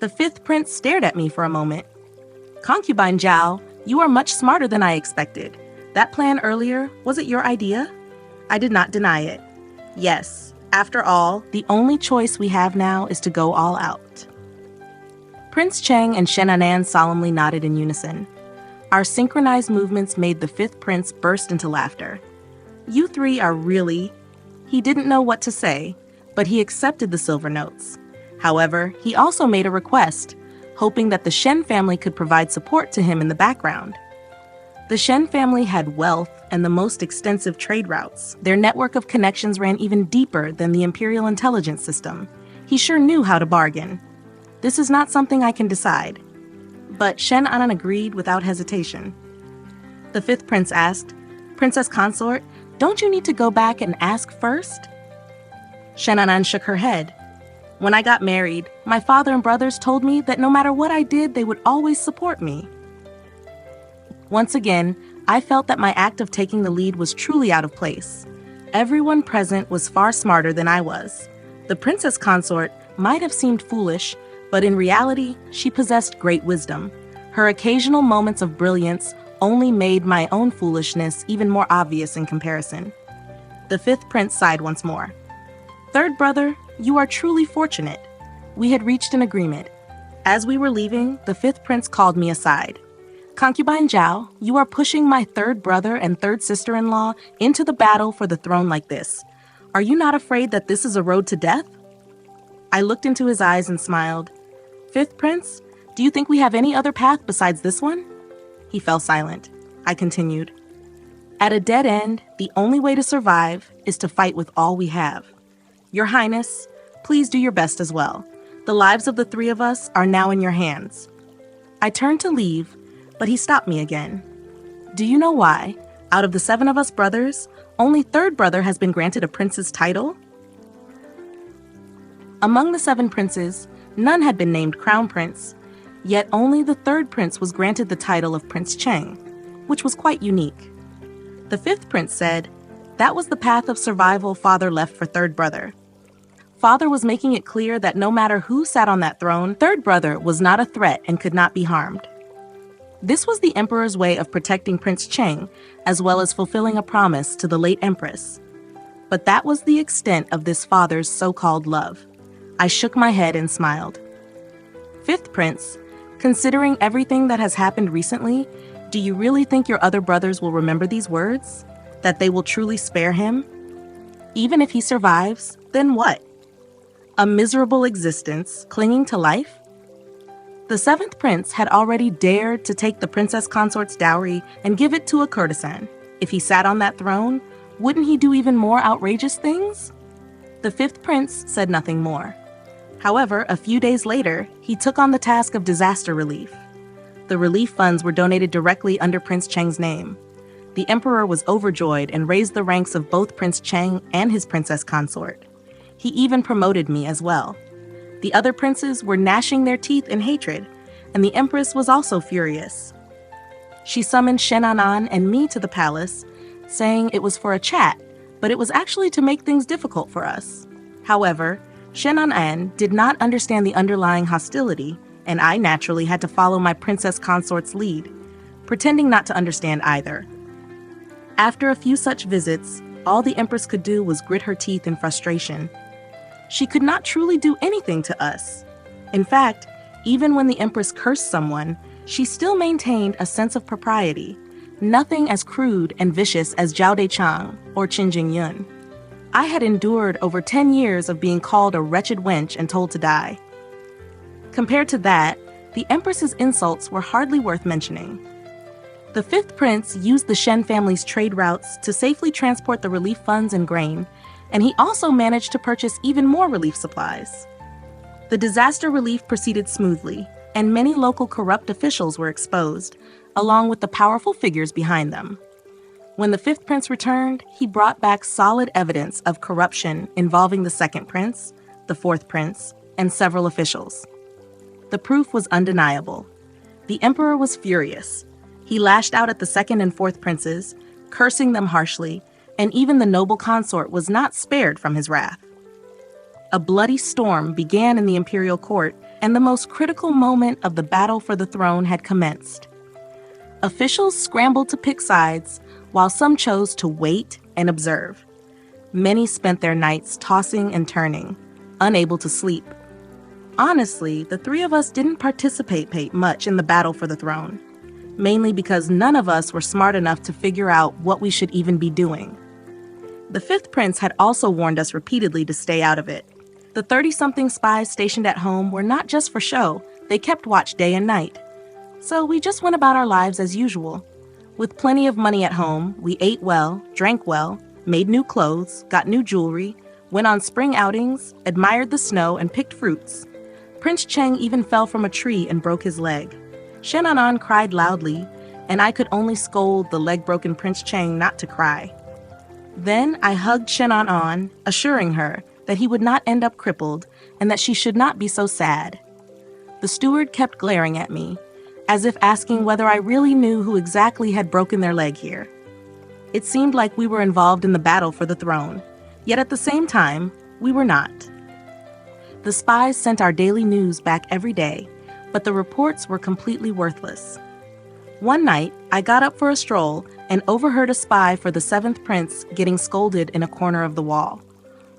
A: The fifth prince stared at me for a moment. Concubine Zhao, you are much smarter than I expected. That plan earlier, was it your idea? I did not deny it. Yes, after all, the only choice we have now is to go all out. Prince Cheng and Shenanan solemnly nodded in unison. Our synchronized movements made the fifth prince burst into laughter. You three are really... He didn't know what to say, but he accepted the silver notes. However, he also made a request, hoping that the Shen family could provide support to him in the background. The Shen family had wealth and the most extensive trade routes. Their network of connections ran even deeper than the Imperial intelligence system. He sure knew how to bargain. This is not something I can decide. But Shen Anan agreed without hesitation. The fifth prince asked, Princess Consort, don't you need to go back and ask first? Shen Anan shook her head. When I got married, my father and brothers told me that no matter what I did, they would always support me. Once again, I felt that my act of taking the lead was truly out of place. Everyone present was far smarter than I was. The princess consort might have seemed foolish, but in reality, she possessed great wisdom. Her occasional moments of brilliance only made my own foolishness even more obvious in comparison. The fifth prince sighed once more. Third brother, you are truly fortunate. We had reached an agreement. As we were leaving, the fifth prince called me aside. Concubine Zhao, you are pushing my third brother and third sister-in-law into the battle for the throne like this. Are you not afraid that this is a road to death? I looked into his eyes and smiled. Fifth prince, do you think we have any other path besides this one? He fell silent. I continued. At a dead end, the only way to survive is to fight with all we have. Your Highness, please do your best as well. The lives of the three of us are now in your hands. I turned to leave, but he stopped me again. Do you know why, out of the 7 of us brothers, only third brother has been granted a prince's title? Among the 7 princes, none had been named crown prince, yet only the third prince was granted the title of Prince Cheng, which was quite unique. The 5th prince said, that was the path of survival father left for third brother. Father was making it clear that no matter who sat on that throne, third brother was not a threat and could not be harmed. This was the emperor's way of protecting Prince Cheng, as well as fulfilling a promise to the late empress. But that was the extent of this father's so-called love. I shook my head and smiled. 5th prince, considering everything that has happened recently, do you really think your other brothers will remember these words? That they will truly spare him? Even if he survives, then what? A miserable existence, clinging to life? The 7th prince had already dared to take the princess consort's dowry and give it to a courtesan. If he sat on that throne, wouldn't he do even more outrageous things? The 5th prince said nothing more. However, a few days later, he took on the task of disaster relief. The relief funds were donated directly under Prince Cheng's name. The emperor was overjoyed and raised the ranks of both Prince Cheng and his princess consort. He even promoted me as well. The other princes were gnashing their teeth in hatred, and the empress was also furious. She summoned Shenanan and me to the palace, saying it was for a chat, but it was actually to make things difficult for us. However, Shenanan did not understand the underlying hostility, and I naturally had to follow my princess consort's lead, pretending not to understand either. After a few such visits, all the empress could do was grit her teeth in frustration. She could not truly do anything to us. In fact, even when the empress cursed someone, she still maintained a sense of propriety, nothing as crude and vicious as Zhao Dechang or Qin Jingyun. I had endured over 10 years of being called a wretched wench and told to die. Compared to that, the empress's insults were hardly worth mentioning. The 5th prince used the Shen family's trade routes to safely transport the relief funds and grain, and he also managed to purchase even more relief supplies. The disaster relief proceeded smoothly, and many local corrupt officials were exposed, along with the powerful figures behind them. When the 5th prince returned, he brought back solid evidence of corruption involving the 2nd prince, the 4th prince, and several officials. The proof was undeniable. The emperor was furious. He lashed out at the 2nd and 4th princes, cursing them harshly, and even the noble consort was not spared from his wrath. A bloody storm began in the imperial court, and the most critical moment of the battle for the throne had commenced. Officials scrambled to pick sides, while some chose to wait and observe. Many spent their nights tossing and turning, unable to sleep. Honestly, the 3 of us didn't participate much in the battle for the throne, mainly because none of us were smart enough to figure out what we should even be doing. The 5th prince had also warned us repeatedly to stay out of it. The 30-something spies stationed at home were not just for show, they kept watch day and night. So we just went about our lives as usual. With plenty of money at home, we ate well, drank well, made new clothes, got new jewelry, went on spring outings, admired the snow, and picked fruits. Prince Cheng even fell from a tree and broke his leg. Shenanan cried loudly, and I could only scold the leg-broken Prince Cheng not to cry. Then I hugged Shenanan, assuring her that he would not end up crippled and that she should not be so sad. The steward kept glaring at me, as if asking whether I really knew who exactly had broken their leg here. It seemed like we were involved in the battle for the throne, yet at the same time, we were not. The spies sent our daily news back every day, but the reports were completely worthless. One night, I got up for a stroll and overheard a spy for the 7th prince getting scolded in a corner of the wall.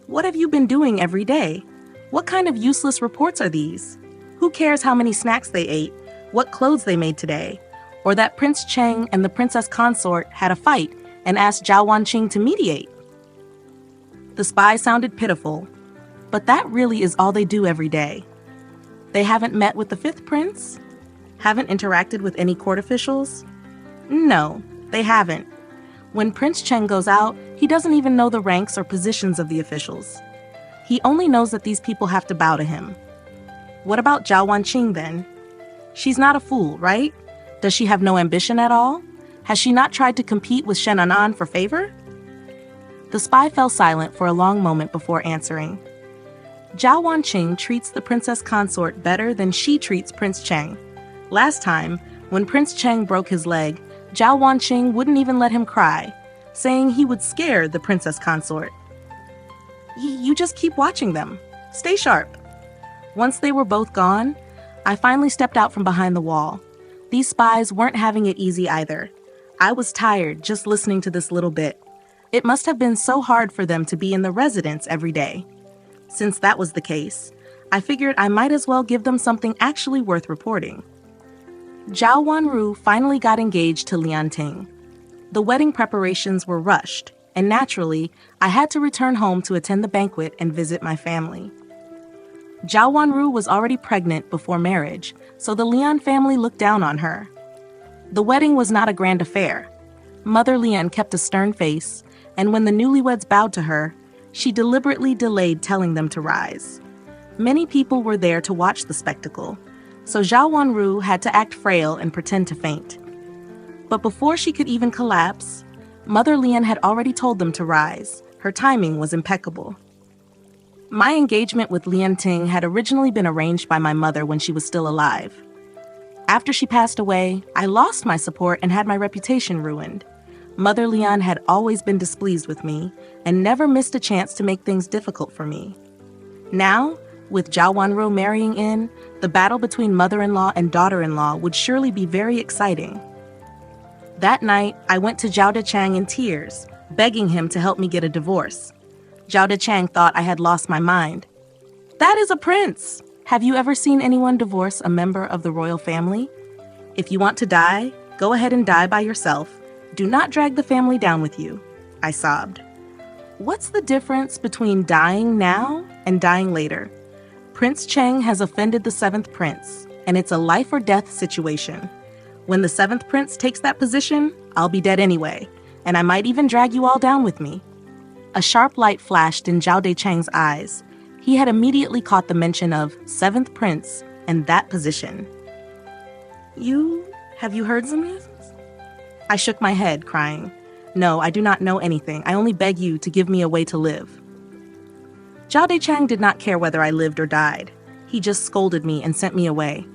A: What have you been doing every day? What kind of useless reports are these? Who cares how many snacks they ate, what clothes they made today, or that Prince Cheng and the princess consort had a fight and asked Zhao Wanqing to mediate? The spy sounded pitiful, but that really is all they do every day. They haven't met with the 5th prince? Haven't interacted with any court officials? No, they haven't. When Prince Cheng goes out, he doesn't even know the ranks or positions of the officials. He only knows that these people have to bow to him. What about Zhao Wanqing then? She's not a fool, right? Does she have no ambition at all? Has she not tried to compete with Shenanan for favor? The spy fell silent for a long moment before answering. Zhao Wanqing treats the princess consort better than she treats Prince Cheng. Last time, when Prince Cheng broke his leg, Zhao Wanqing wouldn't even let him cry, saying he would scare the princess consort. You just keep watching them. Stay sharp. Once they were both gone, I finally stepped out from behind the wall. These spies weren't having it easy either. I was tired just listening to this little bit. It must have been so hard for them to be in the residence every day. Since that was the case, I figured I might as well give them something actually worth reporting. Zhao Wanru finally got engaged to Lian Ting. The wedding preparations were rushed, and naturally, I had to return home to attend the banquet and visit my family. Zhao Wanru was already pregnant before marriage, so the Lian family looked down on her. The wedding was not a grand affair. Mother Lian kept a stern face, and when the newlyweds bowed to her, she deliberately delayed telling them to rise. Many people were there to watch the spectacle, so Zhao Wanru had to act frail and pretend to faint. But before she could even collapse, Mother Lian had already told them to rise. Her timing was impeccable. My engagement with Lian Ting had originally been arranged by my mother when she was still alive. After she passed away, I lost my support and had my reputation ruined. Mother Lian had always been displeased with me and never missed a chance to make things difficult for me. Now, with Zhao Wanru marrying in, the battle between mother-in-law and daughter-in-law would surely be very exciting. That night, I went to Zhao Dechang in tears, begging him to help me get a divorce. Zhao Dechang thought I had lost my mind. That is a prince! Have you ever seen anyone divorce a member of the royal family? If you want to die, go ahead and die by yourself. Do not drag the family down with you, I sobbed. What's the difference between dying now and dying later? Prince Cheng has offended the 7th prince, and it's a life or death situation. When the 7th prince takes that position, I'll be dead anyway, and I might even drag you all down with me. A sharp light flashed in Zhao Dechang's eyes. He had immediately caught the mention of 7th prince and that position. Have you heard some news? I shook my head, crying. No, I do not know anything. I only beg you to give me a way to live. Zhao Dechang did not care whether I lived or died. He just scolded me and sent me away.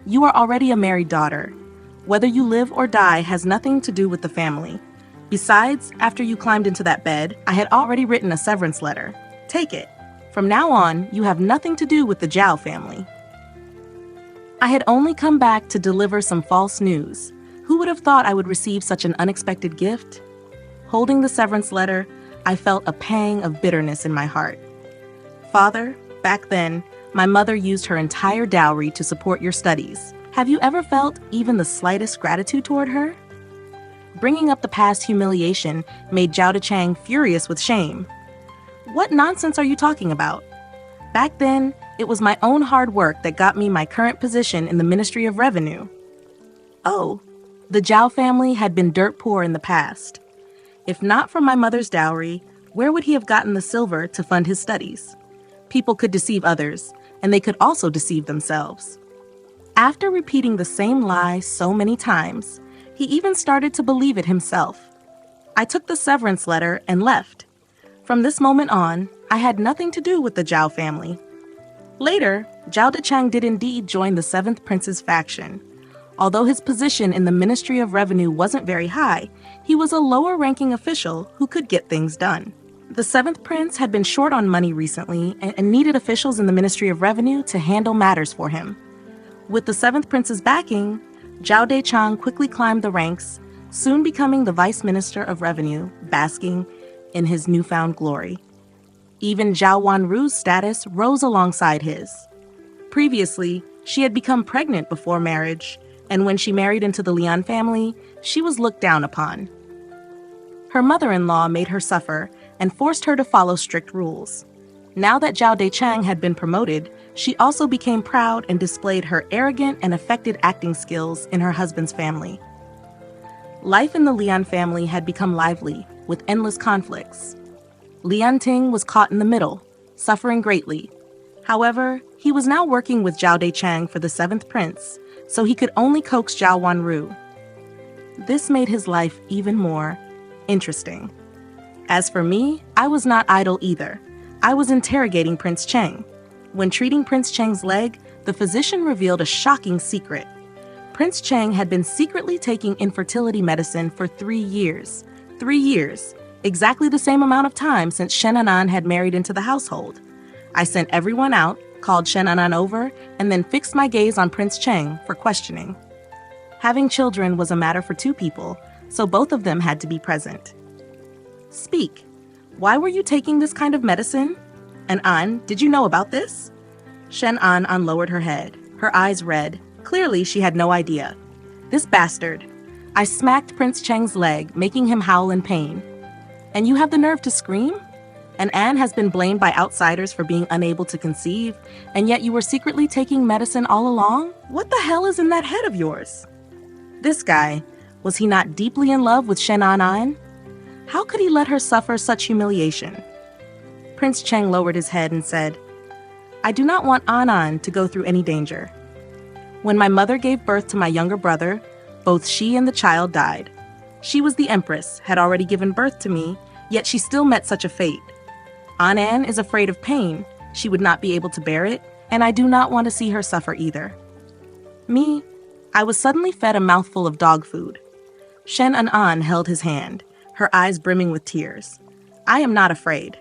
A: You are already a married daughter. Whether you live or die has nothing to do with the family. Besides, after you climbed into that bed, I had already written a severance letter. Take it. From now on, you have nothing to do with the Zhao family. I had only come back to deliver some false news. Who would have thought I would receive such an unexpected gift? Holding the severance letter, I felt a pang of bitterness in my heart. Father, back then, my mother used her entire dowry to support your studies. Have you ever felt even the slightest gratitude toward her? Bringing up the past humiliation made Zhao Dechang furious with shame. What nonsense are you talking about? Back then, it was my own hard work that got me my current position in the Ministry of Revenue. Oh, the Zhao family had been dirt poor in the past. If not for my mother's dowry, where would he have gotten the silver to fund his studies? People could deceive others, and they could also deceive themselves. After repeating the same lie so many times, he even started to believe it himself. I took the severance letter and left. From this moment on, I had nothing to do with the Zhao family. Later, Zhao Dechang did indeed join the 7th prince's faction. Although his position in the Ministry of Revenue wasn't very high, he was a lower-ranking official who could get things done. The 7th prince had been short on money recently and needed officials in the Ministry of Revenue to handle matters for him. With the 7th prince's backing, Zhao Dechang quickly climbed the ranks, soon becoming the Vice Minister of Revenue, basking in his newfound glory. Even Zhao Wanru's status rose alongside his. Previously, she had become pregnant before marriage, and when she married into the Lian family, she was looked down upon. Her mother-in-law made her suffer and forced her to follow strict rules. Now that Zhao Dechang had been promoted, she also became proud and displayed her arrogant and affected acting skills in her husband's family. Life in the Lian family had become lively, with endless conflicts. Lian Ting was caught in the middle, suffering greatly. However, he was now working with Zhao Dechang for the 7th prince, so he could only coax Zhao Wanru. This made his life even more interesting. As for me, I was not idle either. I was interrogating Prince Cheng. When treating Prince Cheng's leg, the physician revealed a shocking secret. Prince Cheng had been secretly taking infertility medicine for 3 years. 3 years, exactly the same amount of time since Shen Anan had married into the household. I sent everyone out, called Shen Anan over, and then fixed my gaze on Prince Cheng for questioning. Having children was a matter for 2 people, so both of them had to be present. Speak. Why were you taking this kind of medicine? And An, did you know about this? Shen An unlowered her head, her eyes red. Clearly, she had no idea. This bastard. I smacked Prince Cheng's leg, making him howl in pain. And you have the nerve to scream? And Anne has been blamed by outsiders for being unable to conceive, and yet you were secretly taking medicine all along? What the hell is in that head of yours? This guy, was he not deeply in love with Shen An? How could he let her suffer such humiliation? Prince Cheng lowered his head and said, I do not want An to go through any danger. When my mother gave birth to my younger brother, both she and the child died. She was the empress, had already given birth to me, yet she still met such a fate. An is afraid of pain. She would not be able to bear it, and I do not want to see her suffer either. Me, I was suddenly fed a mouthful of dog food. Shen An held his hand, her eyes brimming with tears. I am not afraid.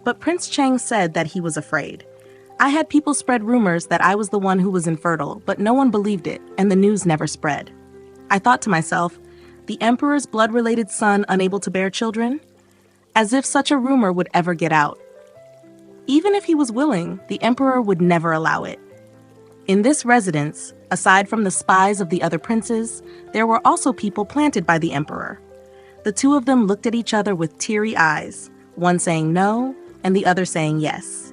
A: But Prince Cheng said that he was afraid. I had people spread rumors that I was the one who was infertile, but no one believed it, and the news never spread. I thought to myself, the emperor's blood-related son unable to bear children? As if such a rumor would ever get out. Even if he was willing, the emperor would never allow it. In this residence, aside from the spies of the other princes, there were also people planted by the emperor. The 2 of them looked at each other with teary eyes, one saying no, and the other saying yes.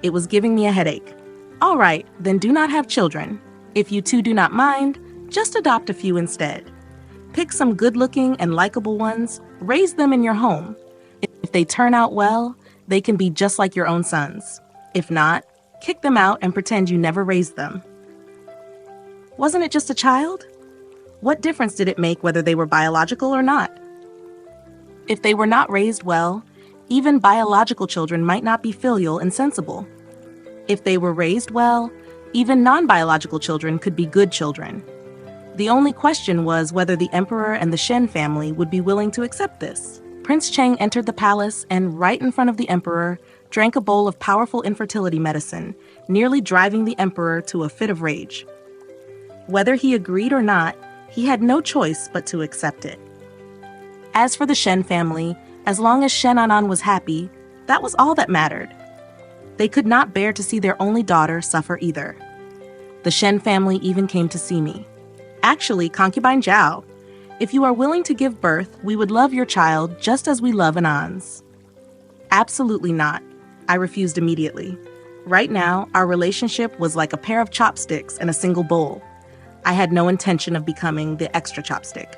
A: It was giving me a headache. All right, then do not have children. If you 2 do not mind, just adopt a few instead. Pick some good-looking and likable ones, raise them in your home. If they turn out well, they can be just like your own sons. If not, kick them out and pretend you never raised them. Wasn't it just a child? What difference did it make whether they were biological or not? If they were not raised well, even biological children might not be filial and sensible. If they were raised well, even non-biological children could be good children. The only question was whether the emperor and the Shen family would be willing to accept this. Prince Cheng entered the palace and, right in front of the emperor, drank a bowl of powerful infertility medicine, nearly driving the emperor to a fit of rage. Whether he agreed or not, he had no choice but to accept it. As for the Shen family, as long as Shen Anan was happy, that was all that mattered. They could not bear to see their only daughter suffer either. The Shen family even came to see me. Actually, Concubine Zhao, if you are willing to give birth, we would love your child just as we love Anan's. Absolutely not, I refused immediately. Right now, our relationship was like a pair of chopsticks and a single bowl. I had no intention of becoming the extra chopstick.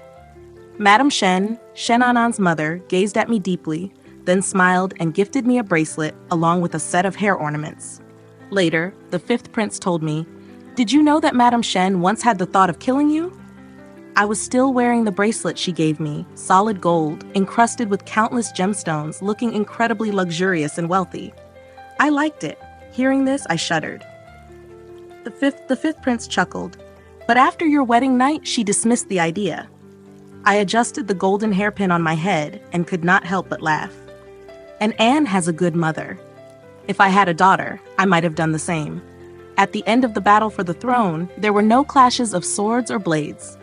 A: Madame Shen, Shen Anan's mother, gazed at me deeply, then smiled and gifted me a bracelet along with a set of hair ornaments. Later, the 5th prince told me, "Did you know that Madame Shen once had the thought of killing you?" I was still wearing the bracelet she gave me, solid gold, encrusted with countless gemstones, looking incredibly luxurious and wealthy. I liked it. Hearing this, I shuddered. The fifth prince chuckled, "But after your wedding night, she dismissed the idea." I adjusted the golden hairpin on my head and could not help but laugh. And Anne has a good mother. If I had a daughter, I might have done the same. At the end of the battle for the throne, there were no clashes of swords or blades.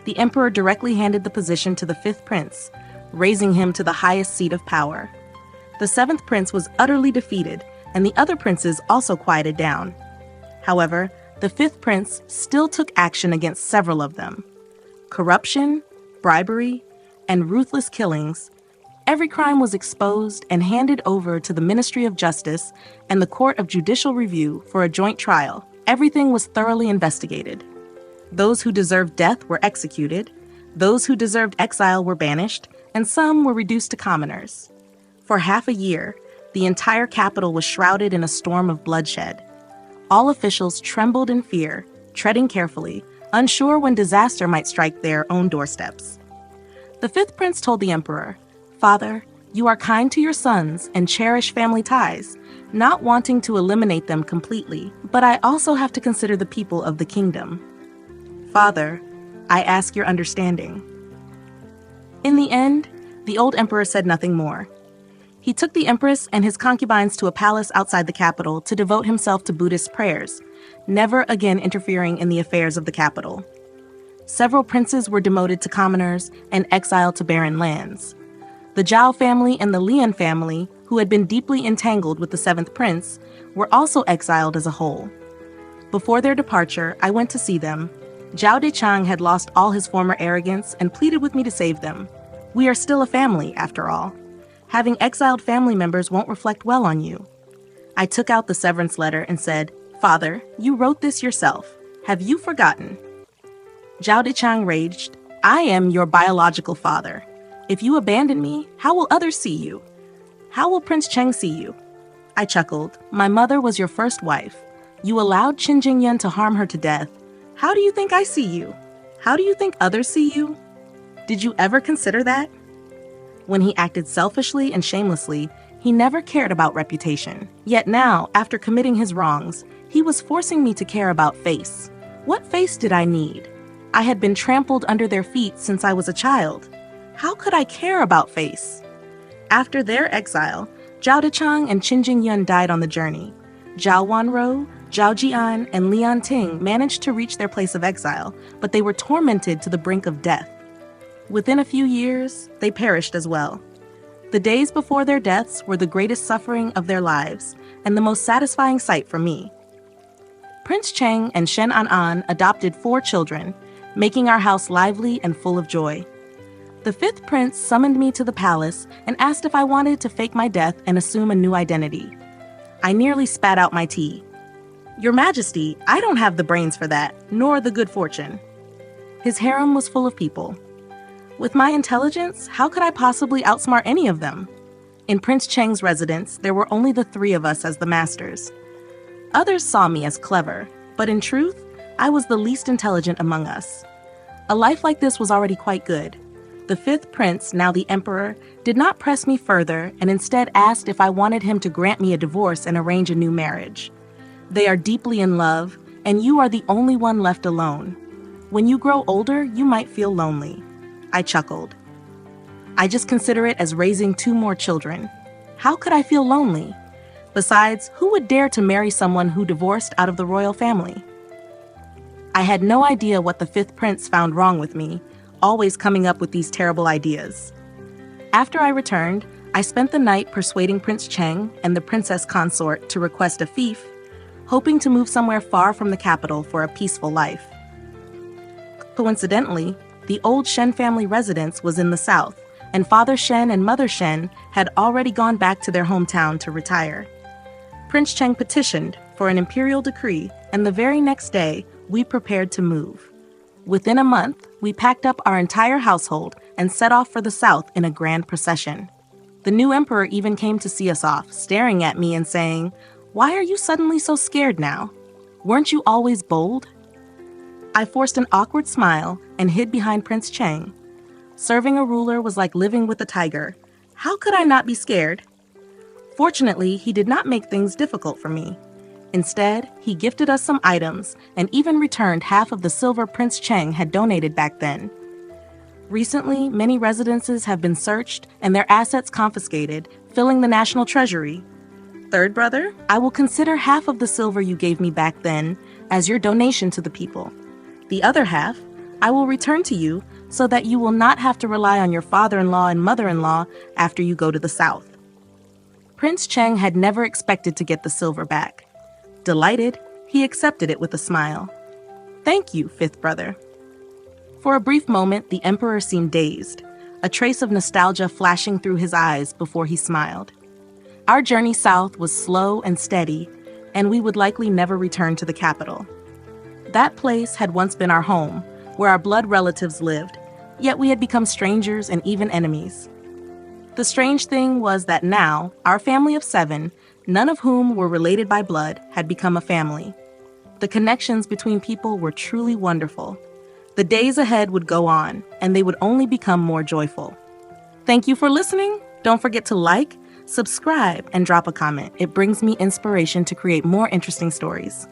A: The emperor directly handed the position to the 5th prince, raising him to the highest seat of power. The 7th prince was utterly defeated, and the other princes also quieted down. However, the 5th prince still took action against several of them. Corruption, bribery, and ruthless killings. Every crime was exposed and handed over to the Ministry of Justice and the Court of Judicial Review for a joint trial. Everything was thoroughly investigated. Those who deserved death were executed, those who deserved exile were banished, and some were reduced to commoners. For half a year, the entire capital was shrouded in a storm of bloodshed. All officials trembled in fear, treading carefully, unsure when disaster might strike their own doorsteps. The fifth prince told the emperor, "Father, you are kind to your sons and cherish family ties, not wanting to eliminate them completely, but I also have to consider the people of the kingdom. Father, I ask your understanding." In the end, the old emperor said nothing more. He took the empress and his concubines to a palace outside the capital to devote himself to Buddhist prayers, never again interfering in the affairs of the capital. Several princes were demoted to commoners and exiled to barren lands. The Zhao family and the Lian family, who had been deeply entangled with the seventh prince, were also exiled as a whole. Before their departure, I went to see them. Zhao Dechang had lost all his former arrogance and pleaded with me to save them. We are still a family, after all. Having exiled family members won't reflect well on you. I took out the severance letter and said, "Father, you wrote this yourself. Have you forgotten?" Zhao Dechang raged, "I am your biological father. If you abandon me, how will others see you? How will Prince Cheng see you?" I chuckled. "My mother was your first wife. You allowed Qin Jingyun to harm her to death. How do you think I see you? How do you think others see you? Did you ever consider that?" When he acted selfishly and shamelessly, he never cared about reputation. Yet now, after committing his wrongs, he was forcing me to care about face. What face did I need? I had been trampled under their feet since I was a child. How could I care about face? After their exile, Zhao Dechang and Qin Jingyun died on the journey. Zhao Wanrou, Zhao Jian, and Lian Ting managed to reach their place of exile, but they were tormented to the brink of death. Within a few years, they perished as well. The days before their deaths were the greatest suffering of their lives, and the most satisfying sight for me. Prince Cheng and Shen An adopted 4 children, making our house lively and full of joy. The fifth prince summoned me to the palace and asked if I wanted to fake my death and assume a new identity. I nearly spat out my tea. "Your Majesty, I don't have the brains for that, nor the good fortune." His harem was full of people. With my intelligence, how could I possibly outsmart any of them? In Prince Cheng's residence, there were only the 3 of us as the masters. Others saw me as clever, but in truth, I was the least intelligent among us. A life like this was already quite good. The fifth prince, now the emperor, did not press me further and instead asked if I wanted him to grant me a divorce and arrange a new marriage. They are deeply in love, and you are the only one left alone. When you grow older, you might feel lonely. I chuckled. I just consider it as raising 2 more children. How could I feel lonely? Besides, who would dare to marry someone who divorced out of the royal family? I had no idea what the fifth prince found wrong with me, always coming up with these terrible ideas. After I returned, I spent the night persuading Prince Cheng and the princess consort to request a fief, hoping to move somewhere far from the capital for a peaceful life. Coincidentally, the old Shen family residence was in the south, and Father Shen and Mother Shen had already gone back to their hometown to retire. Prince Cheng petitioned for an imperial decree, and the very next day, we prepared to move. Within a month, we packed up our entire household and set off for the south in a grand procession. The new emperor even came to see us off, staring at me and saying, "Why are you suddenly so scared now? Weren't you always bold?" I forced an awkward smile and hid behind Prince Cheng. Serving a ruler was like living with a tiger. How could I not be scared? Fortunately, he did not make things difficult for me. Instead, he gifted us some items and even returned half of the silver Prince Cheng had donated back then. Recently, many residences have been searched and their assets confiscated, filling the national treasury. Third brother, I will consider half of the silver you gave me back then as your donation to the people. The other half, I will return to you so that you will not have to rely on your father-in-law and mother-in-law after you go to the south. Prince Cheng had never expected to get the silver back. Delighted, he accepted it with a smile. "Thank you, fifth brother." For a brief moment, the emperor seemed dazed, a trace of nostalgia flashing through his eyes before he smiled. Our journey south was slow and steady, and we would likely never return to the capital. That place had once been our home, where our blood relatives lived, yet we had become strangers and even enemies. The strange thing was that now, our family of 7, none of whom were related by blood, had become a family. The connections between people were truly wonderful. The days ahead would go on, and they would only become more joyful. Thank you for listening. Don't forget to like, subscribe, and drop a comment. It brings me inspiration to create more interesting stories.